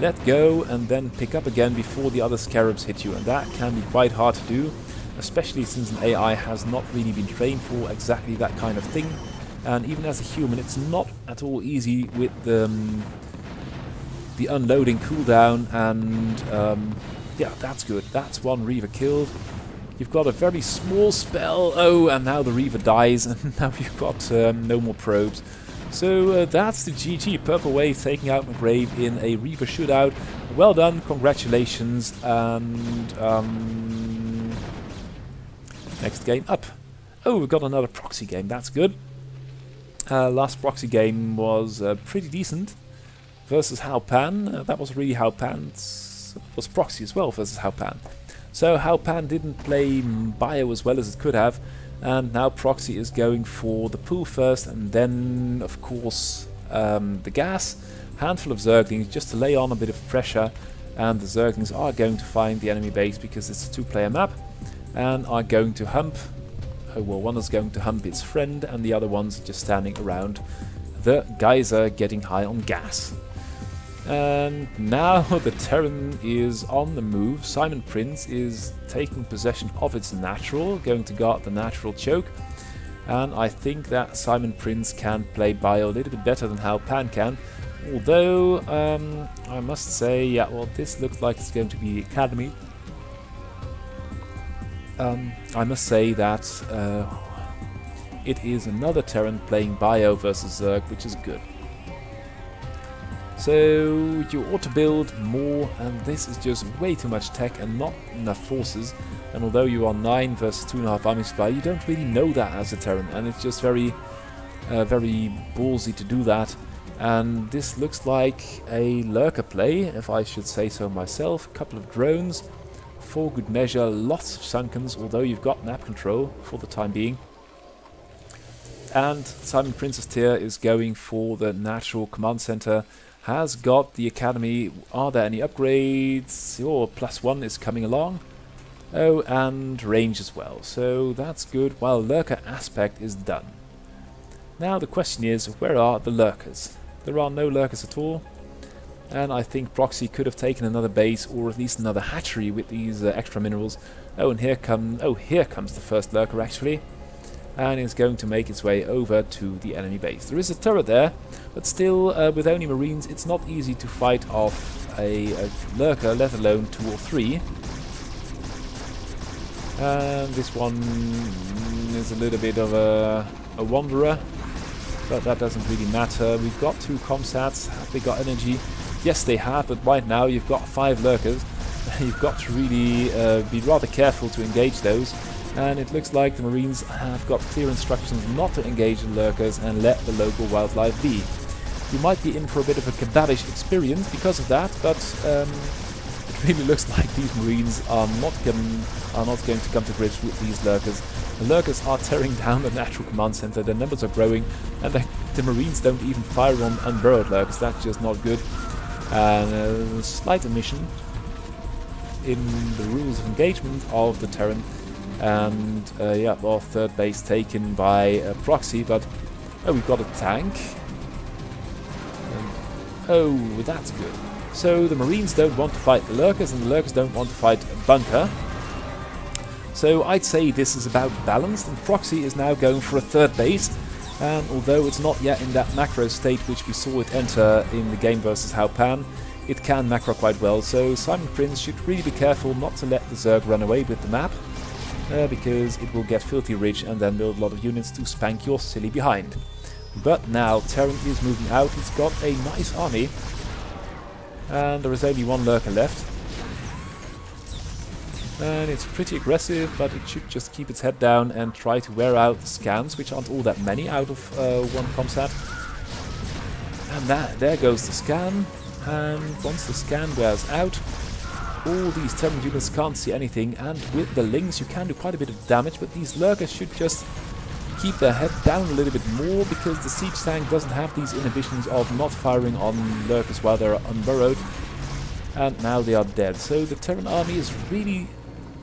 let go and then pick up again before the other Scarabs hit you, and that can be quite hard to do, especially since an AI has not really been trained for exactly that kind of thing, and even as a human it's not at all easy with the unloading cooldown, and yeah, that's good. That's 1 Reaver killed. You've got a very small spell. Oh, and now the Reaver dies, and now you've got no more probes. So that's the GG. Purple Wave taking out McGrave in a Reaver shootout. Well done, congratulations, and next game up. Oh, we've got another proxy game, that's good. Last proxy game was pretty decent versus Haupan. That was really Haupan's, was proxy as well versus Haupan. So Haupan didn't play bio as well as it could have, and now proxy is going for the pool first, and then of course the gas. Handful of Zerglings just to lay on a bit of pressure, and the Zerglings are going to find the enemy base because it's a two-player map, and are going to hump. Oh well, one is going to hump its friend, and the other one's just standing around the geyser getting high on gas. And now the Terran is on the move. Simon Prince is taking possession of its natural, going to guard the natural choke. And I think that Simon Prince can play bio a little bit better than how Pan can. Although, I must say, yeah, well, this looks like it's going to be Academy. I must say that it is another Terran playing bio versus Zerg, which is good. So you ought to build more, and this is just way too much tech and not enough forces. And although you are 9 versus 2.5 army supply, you don't really know that as a Terran, and it's just very ballsy to do that. And this looks like a lurker play, if I should say so myself. A couple of drones, for good measure, lots of sunkens, although you've got map control for the time being. And Simon Prince's tier is going for the natural command center. Has got the academy. Are there any upgrades? Oh, +1 is coming along. Oh, and range as well. So that's good, while lurker aspect is done. Now the question is, where are the lurkers? There are no lurkers at all. And I think proxy could have taken another base, or at least another hatchery with these extra minerals. Oh, and here comes the first lurker actually. And it's going to make its way over to the enemy base. There is a turret there, but still, with only marines, it's not easy to fight off a lurker, let alone 2 or 3. And this one is a little bit of a wanderer, but that doesn't really matter. We've got 2 comsats. Have they got energy? Yes, they have, but right now you've got 5 lurkers. You've got to really be rather careful to engage those. And it looks like the Marines have got clear instructions not to engage the lurkers and let the local wildlife be. You might be in for a bit of a kebabish experience because of that, but it really looks like these Marines are not going to come to grips with these lurkers. The lurkers are tearing down the natural command center, their numbers are growing, and the Marines don't even fire on unburrowed lurkers. That's just not good. And a slight omission in the rules of engagement of the Terran. And yeah, well, third base taken by proxy, but oh, we've got a tank. And, oh, that's good. So the Marines don't want to fight the lurkers, and the lurkers don't want to fight a bunker. So I'd say this is about balanced, and proxy is now going for a third base. And although it's not yet in that macro state which we saw it enter in the game versus Haupan, it can macro quite well. So Simon Prince should really be careful not to let the Zerg run away with the map. Because it will get filthy rich and then build a lot of units to spank your silly behind. But now Terran is moving out. It's got a nice army, and there is only 1 lurker left, and it's pretty aggressive, but it should just keep its head down and try to wear out the scans, which aren't all that many out of 1 comsat. And there goes the scan, and once the scan wears out, all these Terran units can't see anything, and with the Lings you can do quite a bit of damage, but these lurkers should just keep their head down a little bit more, because the siege tank doesn't have these inhibitions of not firing on lurkers while they're unburrowed. And now they are dead. So the Terran army is really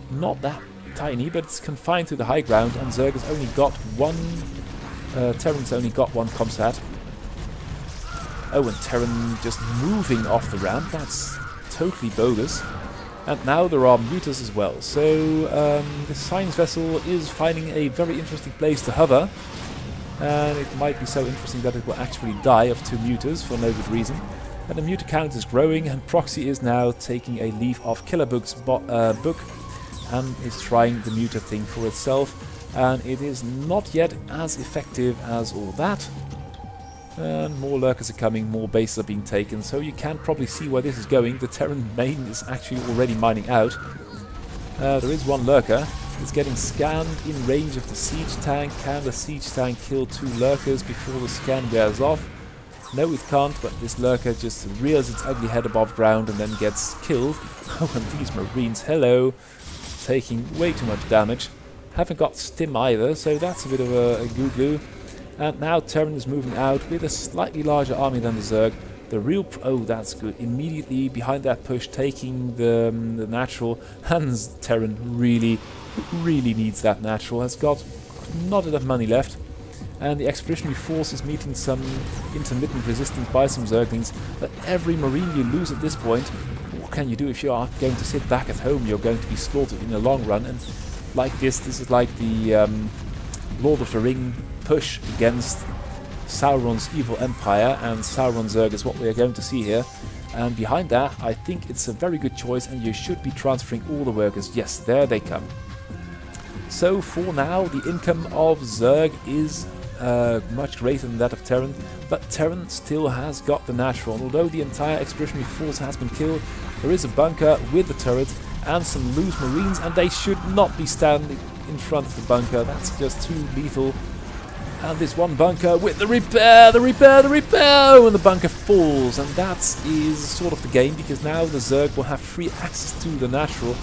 not that tiny, but it's confined to the high ground, and Zerg has only got 1... Terran's only got 1 comsat. Oh, and Terran just moving off the ramp, that's totally bogus. And now there are mutas as well, so the science vessel is finding a very interesting place to hover, and it might be so interesting that it will actually die of 2 mutas for no good reason. And the muta count is growing, and proxy is now taking a leave of Killer Book's book, and is trying the muta thing for itself, and it is not yet as effective as all that. And more lurkers are coming, more bases are being taken, so you can probably see where this is going. The Terran main is actually already mining out. There is one lurker. It's getting scanned in range of the siege tank. Can the siege tank kill 2 lurkers before the scan wears off? No, it can't, but this lurker just rears its ugly head above ground and then gets killed. Oh, and these marines, hello, taking way too much damage. Haven't got stim either, so that's a bit of a goo-goo. And now Terran is moving out with a slightly larger army than the Zerg. The real... oh, that's good. Immediately behind that push, taking the natural. And Terran really needs that natural. Has got not enough money left. And the expeditionary force is meeting some intermittent resistance by some Zerglings. But every marine you lose at this point, what can you do if you are going to sit back at home? You're going to be slaughtered in the long run. And like this is like the Lord of the Ring push against Sauron's evil empire, and Sauron Zerg is what we are going to see here. And behind that, I think it's a very good choice, and you should be transferring all the workers. Yes, there they come. So for now, the income of Zerg is much greater than that of Terran, but Terran still has got the natural. And although the entire expeditionary force has been killed, there is a bunker with the turret and some loose marines, and they should not be standing in front of the bunker. That's just too lethal. And this one bunker with the repair, and the bunker falls. And that is sort of the game, because now the Zerg will have free access to the natural,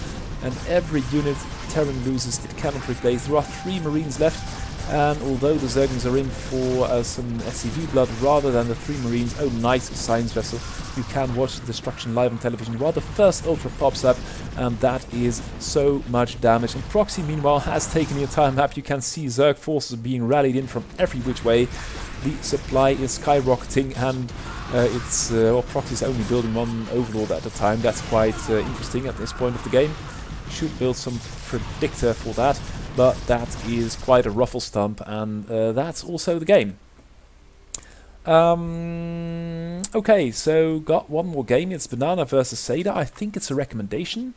and every unit Terran loses, it cannot replace. There are 3 marines left, and although the Zerglings are in for some SCV blood rather than the 3 marines, oh nice science vessel, you can watch the destruction live on television while the first ultra pops up, and that is so much damage. And Proxy meanwhile has taken the entire map. You can see Zerg forces being rallied in from every which way. The supply is skyrocketing, and well, Proxy is only building 1 overlord at a time. That's quite interesting at this point of the game. Should build some predictor for that, but that is quite a ruffle stump, and that's also the game. Okay, so got one more game. It's Banana versus Seda. I think it's a recommendation.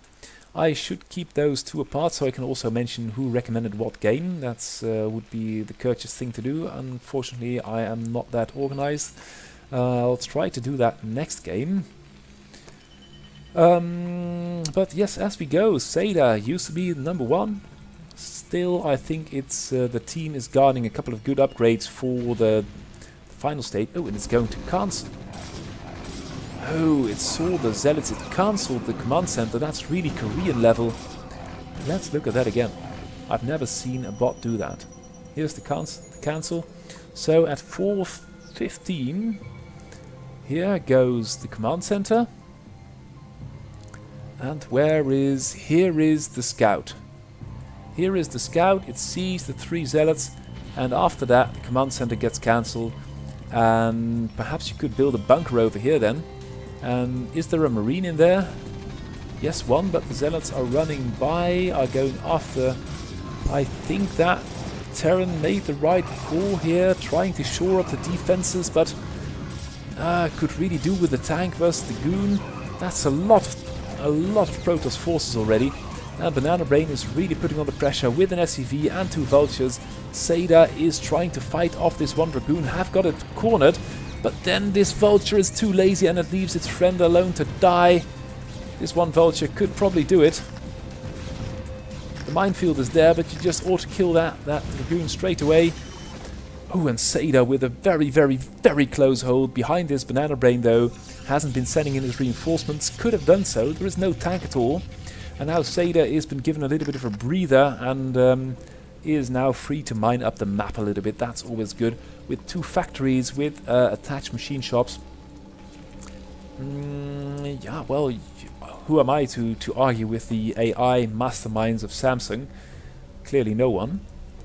I should keep those 2 apart so I can also mention who recommended what game. That's would be the courteous thing to do. Unfortunately, I am not that organized. I'll try to do that next game. But yes, as we go, Seda used to be number 1. Still, I think it's the team is garnering a couple of good upgrades for the final state. Oh, and it's going to cancel. Oh, it saw the zealots. It cancelled the command center. That's really Korean level. Let's look at that again. I've never seen a bot do that. Here's the cancel. So at 4:15, here goes the command center. And here is the scout. Here is the scout. It sees the 3 zealots, and after that the command center gets cancelled. And perhaps you could build a bunker over here then. And is there a marine in there? Yes, 1, but the zealots are running by, are going after. I think that Terran made the right call here, trying to shore up the defenses, but could really do with the tank versus the goon. That's a lot of Protoss forces already. And Banana Brain is really putting on the pressure with an SCV and 2 vultures. Seda is trying to fight off this 1 dragoon, have got it cornered, but then this vulture is too lazy and it leaves its friend alone to die. This 1 vulture could probably do it. The minefield is there, but you just ought to kill that dragoon straight away. Oh, and Seda with a very close hold behind this Banana Brain, though. Hasn't been sending in his reinforcements. Could have done so. There is no tank at all. And now Seda has been given a little bit of a breather, and is now free to mine up the map a little bit. That's always good. With 2 factories with attached machine shops. Yeah, well, who am I to argue with the AI masterminds of Samsung? Clearly no one.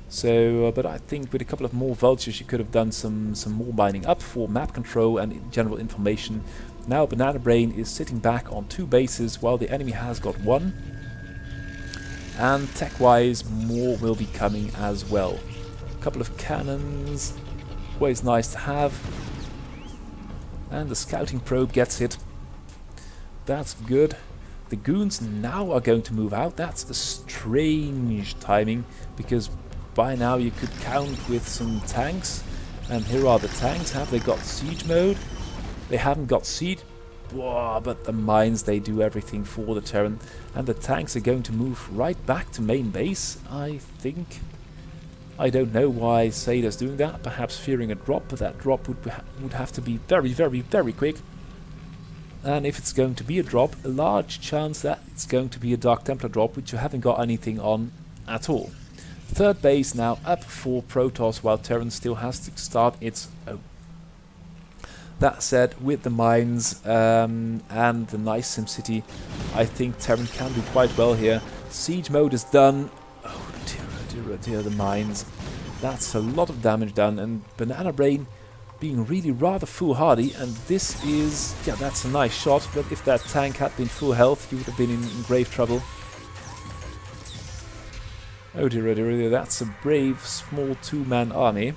So, but I think with a couple of more vultures you could have done some more mining up for map control and general information. Now Banana Brain is sitting back on 2 bases while the enemy has got 1. And tech-wise, more will be coming as well. A couple of cannons, always nice to have. And the scouting probe gets it. That's good. The goons now are going to move out. That's a strange timing, because by now you could count with some tanks. And here are the tanks. Have they got siege mode? They haven't got siege. Whoa, but the mines, they do everything for the Terran. And the tanks are going to move right back to main base, I think. I don't know why SSCAIT's doing that. Perhaps fearing a drop, but that drop would have to be very, very, very quick. And if it's going to be a drop, a large chance that it's going to be a Dark Templar drop, which you haven't got anything on at all. Third base now up for Protoss, while Terran still has to start its own. That said, with the mines and the nice SimCity, I think Terran can do quite well here. Siege mode is done. Oh dear, oh dear, oh dear, the mines. That's a lot of damage done, and Banana Brain being really rather foolhardy, and this is, yeah, that's a nice shot, but if that tank had been full health, you would have been in grave trouble. Oh dear, oh dear, oh dear, that's a brave small two-man army.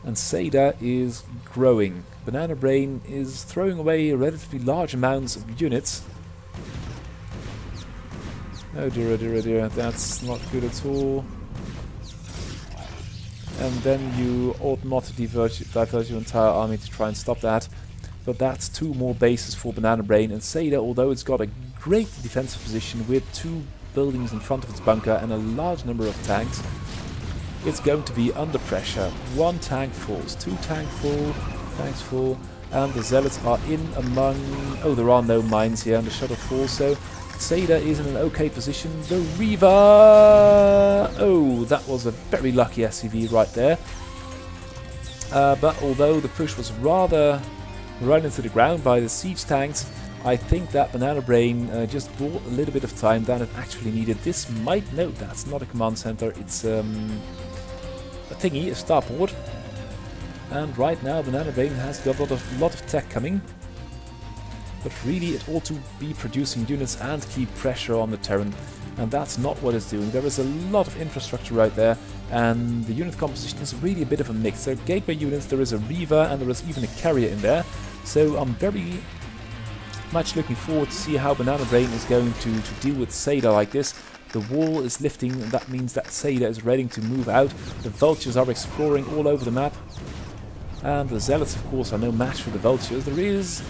And SSCAIT is growing. Banana Brain is throwing away relatively large amounts of units. Oh dear, oh dear, oh dear, that's not good at all. And then you ought not to divert your entire army to try and stop that. But that's two more bases for Banana Brain, and SSCAIT, although it's got a great defensive position with two buildings in front of its bunker and a large number of tanks, it's going to be under pressure. One tank falls, two tanks fall, and the Zealots are in among... Oh, there are no mines here, and the shuttle falls, so SSCAIT is in an okay position. The Reaver... Oh, that was a very lucky SCV right there. But although the push was rather run into the ground by the siege tanks, I think that Banana Brain just bought a little bit of time than it actually needed. This might... No, that's not a command center, it's a thingy, a starport. And right now Banana Brain has got a lot of tech coming. But really it ought to be producing units and keep pressure on the Terran. And that's not what it's doing. There is a lot of infrastructure right there, and the unit composition is really a bit of a mix. There are gateway units, there is a Reaver, and there is even a carrier in there. So I'm very much looking forward to see how Banana Brain is going to deal with SSCAIT like this. The wall is lifting, and that means that SSCAIT is ready to move out. The Vultures are exploring all over the map. And the Zealots, of course, are no match for the Vultures. There is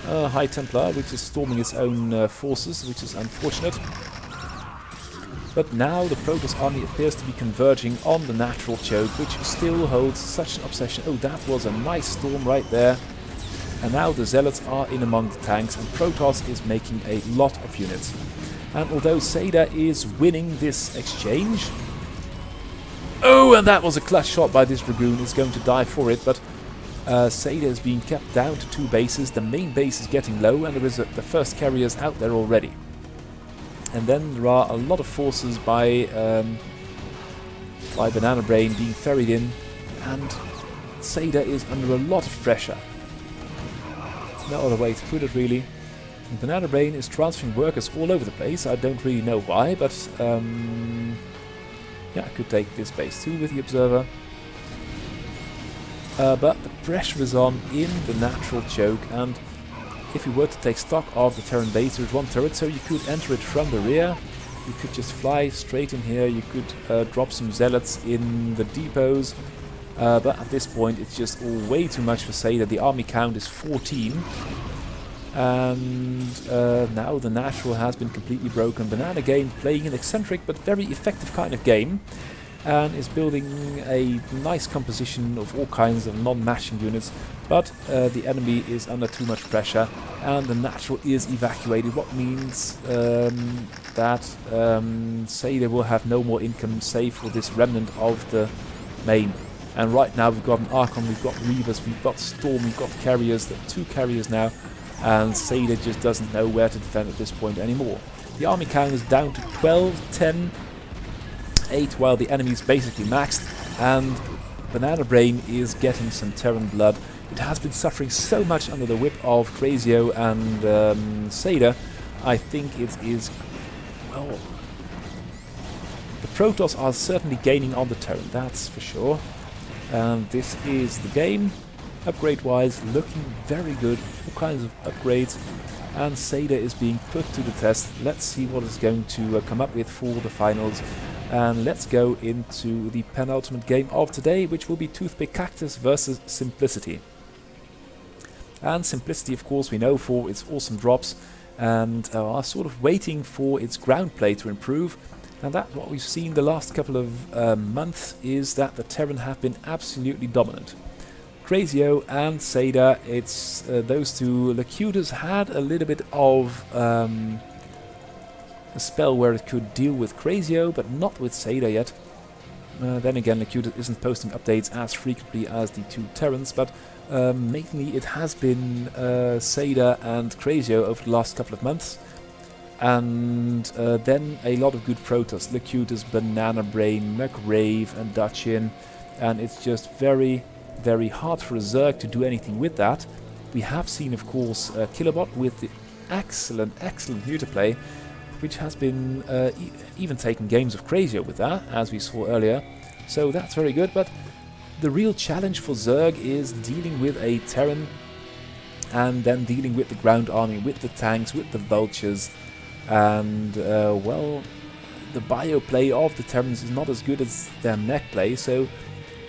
a High Templar, which is storming its own forces, which is unfortunate. But now the Protoss army appears to be converging on the natural choke, which still holds such an obsession. Oh, that was a nice storm right there. And now the Zealots are in among the tanks, and Protoss is making a lot of units. And although SSCAIT is winning this exchange... Oh, and that was a clutch shot by this Dragoon. It's going to die for it, but SSCAIT is being kept down to two bases. The main base is getting low, and there is the first carriers out there already. And then there are a lot of forces by Banana Brain being ferried in, and SSCAIT is under a lot of pressure. No other way to put it, really. And Banana Brain is transferring workers all over the place. I don't really know why, but yeah, I could take this base too with the Observer. But the pressure is on in the natural choke, and if you were to take stock of the Terran base, there's one turret, so you could enter it from the rear. You could just fly straight in here. You could drop some Zealots in the depots. But at this point, it's just all way too much for SSCAIT. The army count is 14. And now the natural has been completely broken. Banana Game playing an eccentric but very effective kind of game, and is building a nice composition of all kinds of non-matching units, but the enemy is under too much pressure, and the natural is evacuated, what means that SSCAIT will have no more income save for this remnant of the main. And right now we've got an Archon, we've got Reavers, we've got Storm, we've got carriers, there are two carriers now, and SSCAIT just doesn't know where to defend at this point anymore. The army count is down to 12, 10, 8, while the enemy is basically maxed, and Banana Brain is getting some Terran blood. It has been suffering so much under the whip of Crazio and SSCAIT. I think it is, well, the Protoss are certainly gaining on the Terran, that's for sure. And this is the game. Upgrade wise, looking very good. All kinds of upgrades. and SSCAIT is being put to the test. Let's see what it's going to come up with for the finals. And let's go into the penultimate game of today, which will be Toothpick Cactus versus Simplicity. And Simplicity, of course, we know for its awesome drops, and are sort of waiting for its ground play to improve. And that's what we've seen the last couple of months, is that the Terran have been absolutely dominant. Crazio and SSCAIT, it's those two. Locutus had a little bit of a spell where it could deal with Crazio, but not with SSCAIT yet. Then again, Locutus isn't posting updates as frequently as the two Terrans, but mainly it has been SSCAIT and Crazio over the last couple of months. And then a lot of good Protoss, Locutus, Banana Brain, McRave and Dutchin, and it's just very, very hard for a Zerg to do anything with that. We have seen, of course, Killabot with the excellent Mutaplay, which has been even taking games of Crazio with that, as we saw earlier. So that's very good, but the real challenge for Zerg is dealing with a Terran, and then dealing with the ground army, with the tanks, with the vultures, and well, the bio play of the Terrans is not as good as their mech play, so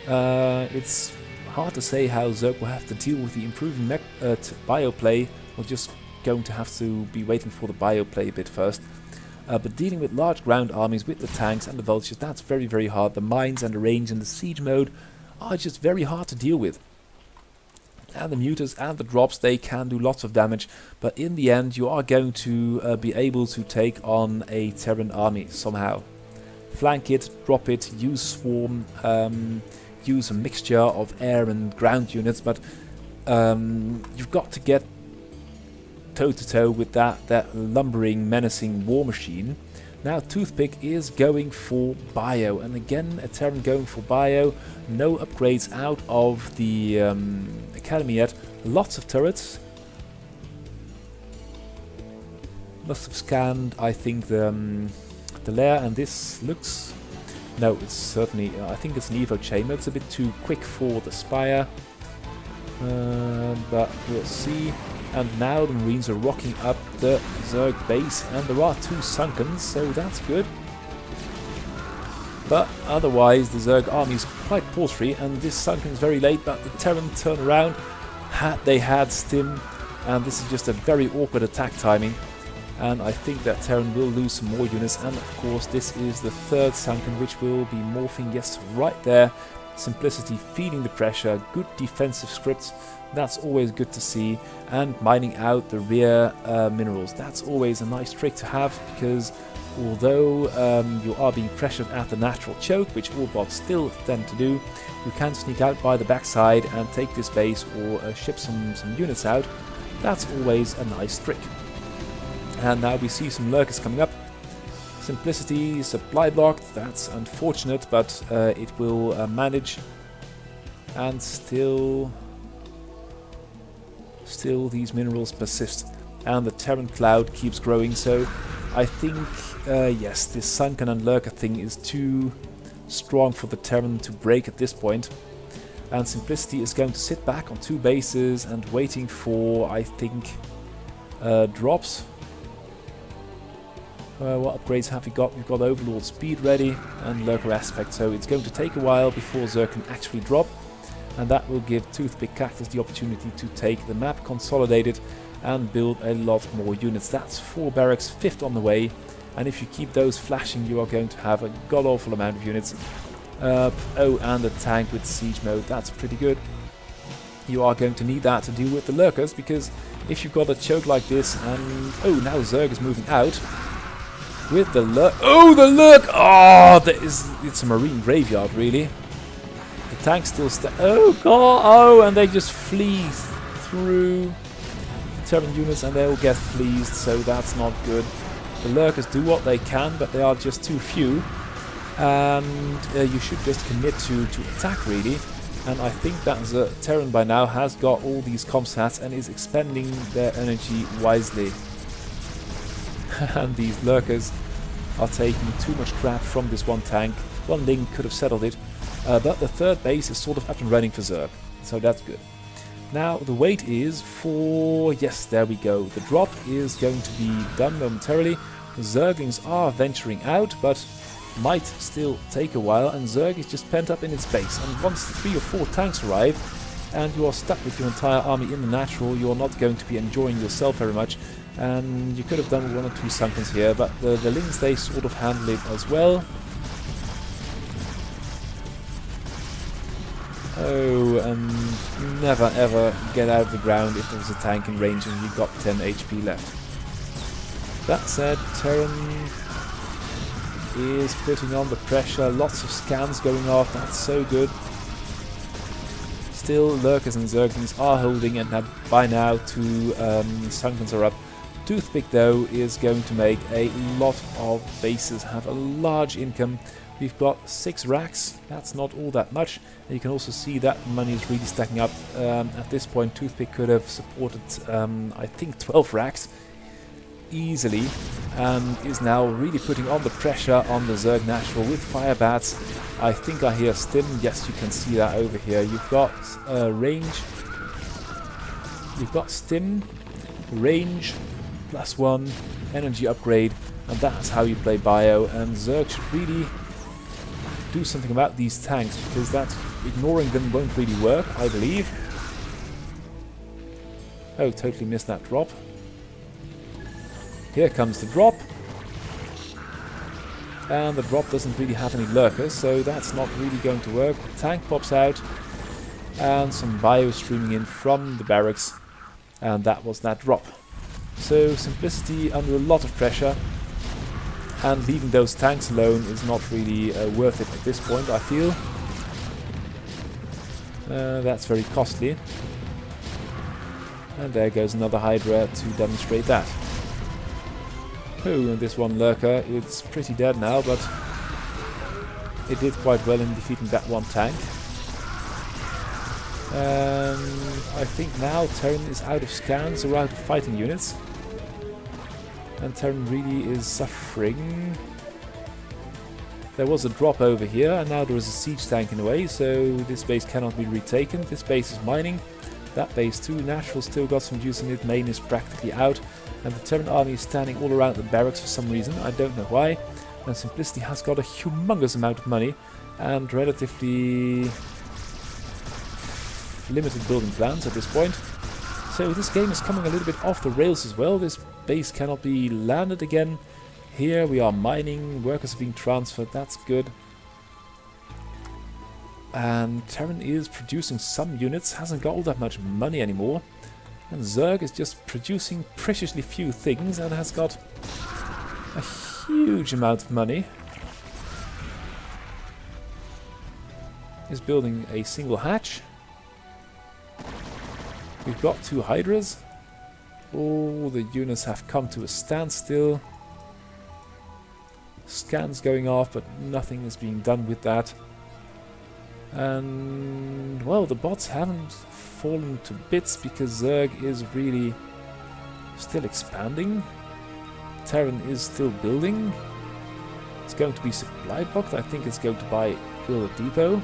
it's hard to say how Zerg will have to deal with the improving mech bio play. We're just going to have to be waiting for the bio play a bit first. But dealing with large ground armies, with the tanks and the vultures, that's very, very hard. The mines and the range and the siege mode are just very hard to deal with. And the mutas and the drops, they can do lots of damage, but in the end you are going to be able to take on a Terran army somehow. Flank it, drop it, use swarm, use a mixture of air and ground units, but you've got to get toe-to-toe with that lumbering, menacing war machine. Now Toothpick is going for bio, and again a Terran going for bio. No upgrades out of the academy yet. Lots of turrets. Must have scanned, I think, the lair, and this looks... No, it's certainly... I think it's an Evo chamber. It's a bit too quick for the Spire, but we'll see. And now the Marines are rocking up the Zerg base, and there are two Sunkens, so that's good. But otherwise the Zerg army is quite paltry, and this Sunken is very late, but the Terran turn around. They had Stim, and this is just a very awkward attack timing. And I think that Terran will lose some more units, and of course this is the third Sunken, which will be morphing, yes, right there. Simplicity feeding the pressure, good defensive scripts. That's always good to see, and mining out the rear minerals. That's always a nice trick to have, because although you are being pressured at the natural choke, which all bots still tend to do, you can sneak out by the backside and take this base, or ship some units out. That's always a nice trick. And now we see some lurkers coming up. Simplicity supply blocked, that's unfortunate, but it will manage, and still these minerals persist, and the Terran cloud keeps growing. So I think yes, this Sunken and Lurker thing is too strong for the Terran to break at this point, and Simplicity is going to sit back on two bases and waiting for, I think, drops. What upgrades have we got? We've got Overlord Speed ready and Lurker Aspect, so it's going to take a while before Zerg can actually drop. And that will give Toothpick Cactus the opportunity to take the map, consolidate it, and build a lot more units. That's 4 barracks, 5th on the way, and if you keep those flashing, you are going to have a god-awful amount of units. Oh, and a tank with siege mode, that's pretty good. You are going to need that to deal with the lurkers, because if you've got a choke like this, and... Oh, now Zerg is moving out. With the lurk... Oh, the lurk! Oh, it's a marine graveyard, really. The tanks still oh god! Oh, and they just flee through the Terran units, and they'll get fleeced, so that's not good. The lurkers do what they can, but they are just too few, and you should just commit to attack, really. And I think that the Terran by now has got all these comp stats and is expending their energy wisely. And these lurkers are taking too much crap from this one tank. One link could have settled it, but the third base is sort of up and running for Zerg, so that's good. Now the wait is for... yes, there we go. The drop is going to be done momentarily. The Zerglings are venturing out, but might still take a while, and Zerg is just pent up in its base. And once 3 or 4 tanks arrive, and you are stuck with your entire army in the natural, you are not going to be enjoying yourself very much. And you could have done 1 or 2 Sunkens here, but the Lings, they sort of handle it as well. Oh, and never ever get out of the ground if there's a tank in range and you've got 10 HP left. That said, Terran is putting on the pressure, lots of scans going off, that's so good. Still, Lurkers and Zerglings are holding, and by now 2 Sunkens are up. Toothpick, though, is going to make a lot of bases, have a large income. We've got 6 racks, that's not all that much. And you can also see that money is really stacking up. At this point, Toothpick could have supported, I think, 12 racks easily, and is now really putting on the pressure on the Zerg Natural with fire bats. I think I hear Stim. Yes, you can see that over here. You've got range. You've got Stim, range, +1, energy upgrade, and that's how you play Bio. And Zerg should really do something about these tanks, because that ignoring them won't really work, I believe. Oh, totally missed that drop. Here comes the drop. And the drop doesn't really have any lurkers, so that's not really going to work. The tank pops out, and some bio streaming in from the barracks, and that was that drop. So Simplicity under a lot of pressure, and leaving those tanks alone is not really worth it at this point, I feel. That's very costly. And there goes another Hydra to demonstrate that. Oh, and this one Lurker, it's pretty dead now, but it did quite well in defeating that one tank. I think now Terran is out of scans or out of fighting units. And Terran really is suffering. There was a drop over here, and now there is a siege tank in the way, so this base cannot be retaken. This base is mining. That base too. Natural still got some juice in it. Main is practically out. And the Terran army is standing all around the barracks for some reason. I don't know why. And Simplicity has got a humongous amount of money and relatively limited building plans at this point. So this game is coming a little bit off the rails as well. This base cannot be landed again. Here we are mining, workers are being transferred, that's good. And Terran is producing some units, hasn't got all that much money anymore. And Zerg is just producing preciously few things and has got a huge amount of money. Is building a single hatch. We've got 2 Hydras. All the units have come to a standstill. Scans going off, but nothing is being done with that. And, well, the bots haven't fallen to bits because Zerg is really still expanding. Terran is still building. It's going to be supply blocked. I think it's going to build a depot.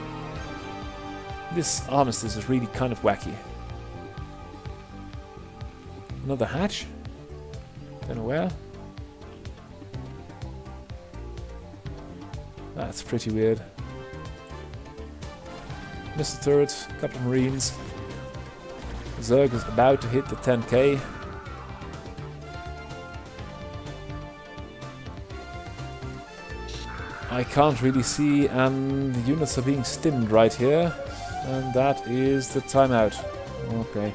This armistice is really kind of wacky. Another hatch. Don't know where. That's pretty weird. Missile turret, a couple of marines. Zerg is about to hit the 10k. I can't really see, and the units are being stimmed right here. And that is the timeout. Okay.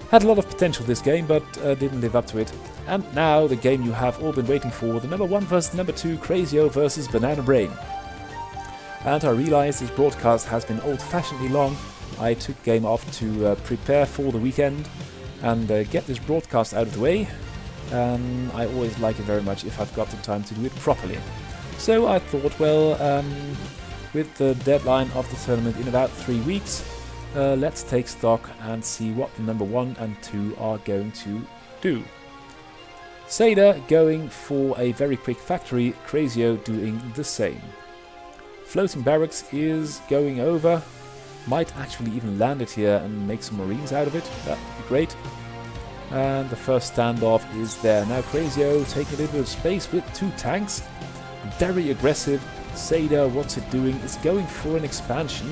Had a lot of potential this game, but didn't live up to it. And now the game you have all been waiting for, the number 1 versus number 2, Crazio versus Banana Brain. And I realized this broadcast has been old-fashionedly long. I took game off to prepare for the weekend and get this broadcast out of the way. I always like it very much if I've got the time to do it properly. So I thought, well, with the deadline of the tournament in about 3 weeks, let's take stock and see what the number 1 and 2 are going to do. Seda going for a very quick factory, Crazio doing the same. Floating barracks is going over. Might actually even land it here and make some Marines out of it. That would be great. And the first standoff is there. Now Crazio taking a little bit of space with 2 tanks. Very aggressive. SSCAIT, what's it doing? It's going for an expansion.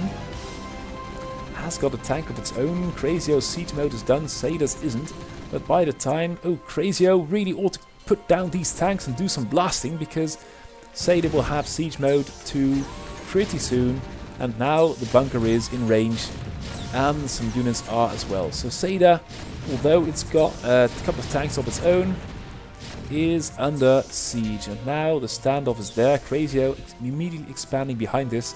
Has got a tank of its own. Crazio's siege mode is done. SSCAIT's isn't. But by the time... Oh, Crazio really ought to put down these tanks and do some blasting, because SSCAIT will have siege mode 2 pretty soon. And now the bunker is in range. And some units are as well. So SSCAIT, although it's got a couple of tanks of its own, is under siege. And now the standoff is there. Crazio immediately expanding behind this.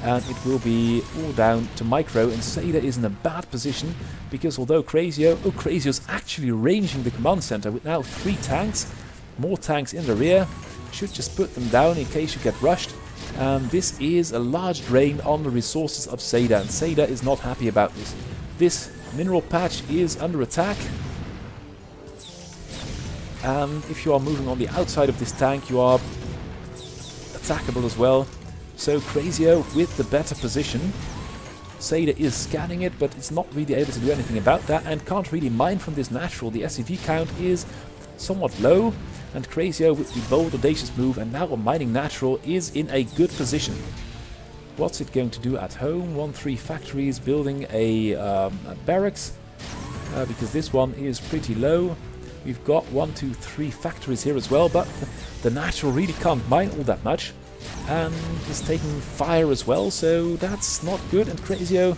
And it will be all down to micro. And SSCAIT is in a bad position, because although Crazio's actually ranging the command center with now 3 tanks. More tanks in the rear. Should just put them down in case you get rushed. And this is a large drain on the resources of SSCAIT. And SSCAIT is not happy about this. This mineral patch is under attack. And if you are moving on the outside of this tank, you are attackable as well. So Crazio with the better position. SSCAIT is scanning it, but it's not really able to do anything about that, and can't really mine from this natural. The SCV count is somewhat low, and Crazio with the bold, audacious move, and now a mining natural, is in a good position. What's it going to do at home? 1-3 factories, building a barracks, because this one is pretty low. We've got 1-2-3 factories here as well, but the natural really can't mine all that much. And is taking fire as well, so that's not good. And Crazio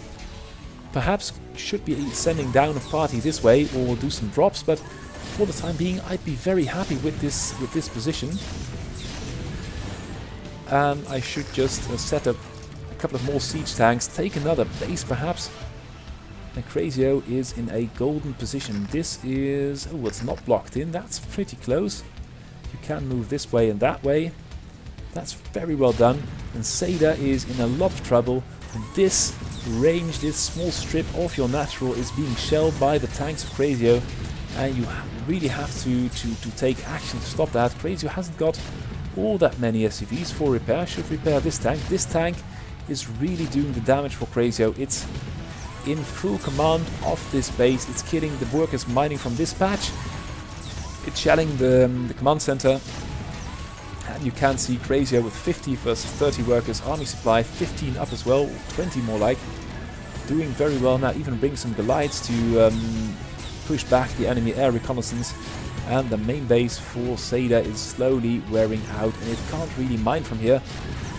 perhaps should be sending down a party this way or do some drops, but for the time being I'd be very happy with this position. And I should just set up a couple of more siege tanks, take another base perhaps. And Crazio is in a golden position. This is... oh, it's not blocked in. That's pretty close. You can move this way and that way. That's very well done. And SSCAIT is in a lot of trouble. And this range, this small strip of your natural is being shelled by the tanks of Crazio. And you really have to take action to stop that. Crazio hasn't got all that many SCVs for repair. Should repair this tank. This tank is really doing the damage for Crazio. It's in full command of this base. It's killing the workers mining from this patch. It's shelling the command center. And you can see Crazio with 50 versus 30 workers. Army supply 15 up as well, 20 more like. Doing very well now. Even bring some Goliaths to push back the enemy air reconnaissance. And the main base for SSCAIT is slowly wearing out, and it can't really mine from here.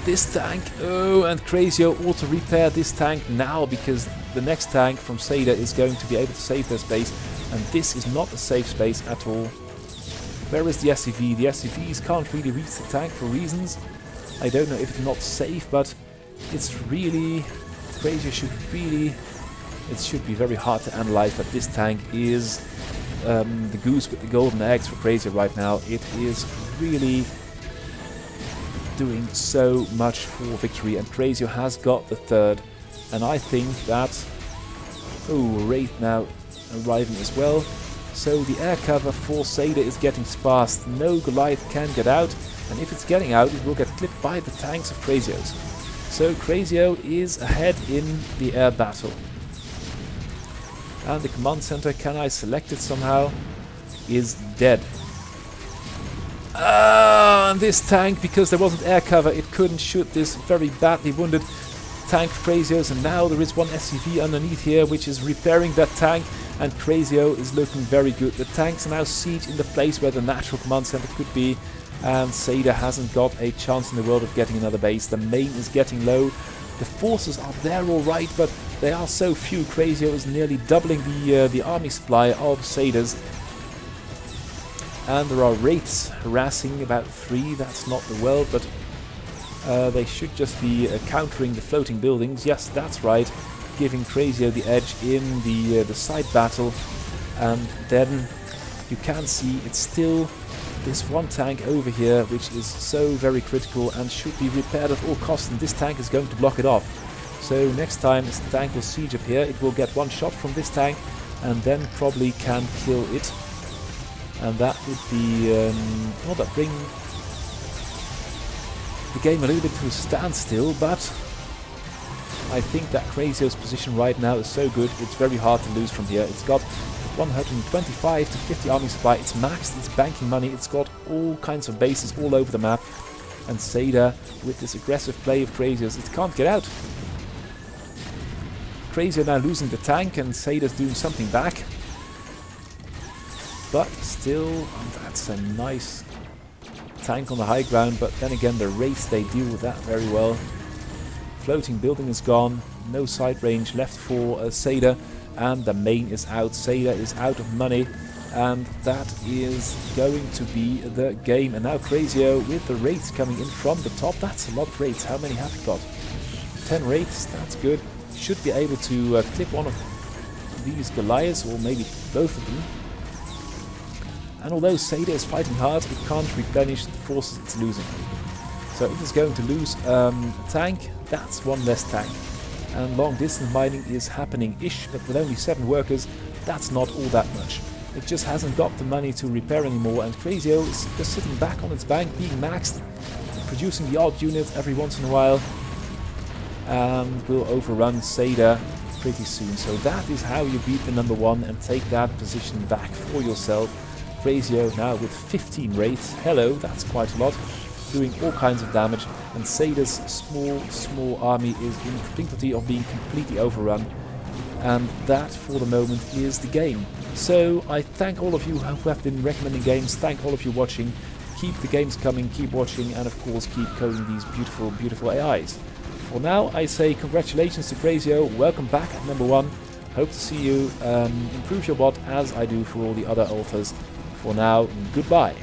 This tank, oh, and Crazio ought to repair this tank now, because the next tank from SSCAIT is going to be able to save their space, and this is not a safe space at all. Where is the SCV? The SCVs can't really reach the tank for reasons. I don't know if it's not safe, but it's really... Crazio should really... It should be very hard to analyze that this tank is the goose with the golden eggs for Crazio right now. It is really doing so much for victory, and Crazio has got the third. And I think that... oh, Wraith now arriving as well. So the air cover for SSCAIT is getting sparse. No Goliath can get out, and if it's getting out, it will get clipped by the tanks of Crazio's. So Crazio is ahead in the air battle. And the command center, can I select it somehow, is dead. And this tank, because there wasn't air cover, it couldn't shoot this very badly wounded tank of Crazio's, and now there is one SCV underneath here which is repairing that tank, and Crazio is looking very good. The tanks are now sieged in the place where the natural command center could be, and SSCAIT hasn't got a chance in the world of getting another base. The main is getting low. The forces are there alright, but they are so few. Crazio is nearly doubling the army supply of SSCAIT's. And there are Wraiths harassing about 3. That's not the world, but they should just be countering the floating buildings. Yes, that's right. Giving Crazio the edge in the side battle. And then you can see it's still this one tank over here, which is so very critical and should be repaired at all costs, and this tank is going to block it off. So next time this tank will siege up here, it will get one shot from this tank and then probably can kill it. And that would be... well, that bring the game a little bit to a standstill, but I think that Crazio's position right now is so good, it's very hard to lose from here. It's got 125 to 50 army supply, it's maxed, it's banking money, it's got all kinds of bases all over the map. And Seda, with this aggressive play of Crazio's, it can't get out. Crazio now losing the tank, and Seda's doing something back. But still, that's a nice tank on the high ground, but then again the Wraiths, they deal with that very well. Floating building is gone, no side range left for Seda, and the main is out. Seda is out of money, and that is going to be the game. And now Crazio with the Wraiths coming in from the top. That's a lot of Wraiths. How many have we got? 10 Wraiths, that's good. Should be able to clip one of these Goliaths, or maybe both of them. And although Seda is fighting hard, it can't replenish the forces it's losing. So if it's going to lose a tank, that's one less tank. And long distance mining is happening-ish, but with only 7 workers, that's not all that much. It just hasn't got the money to repair anymore, and Crazio is just sitting back on its bank, being maxed, producing the odd unit every once in a while, and will overrun Seda pretty soon. So that is how you beat the number 1 and take that position back for yourself. Crazio now with 15 Wraiths. Hello, that's quite a lot. Doing all kinds of damage, and Seda's small army is in difficulty of being completely overrun, and that for the moment is the game. So I thank all of you who have been recommending games, thank all of you watching, keep the games coming, keep watching, and of course keep coding these beautiful AIs. For now I say congratulations to Crazio, welcome back at number 1, hope to see you improve your bot as I do for all the other authors. For now, goodbye.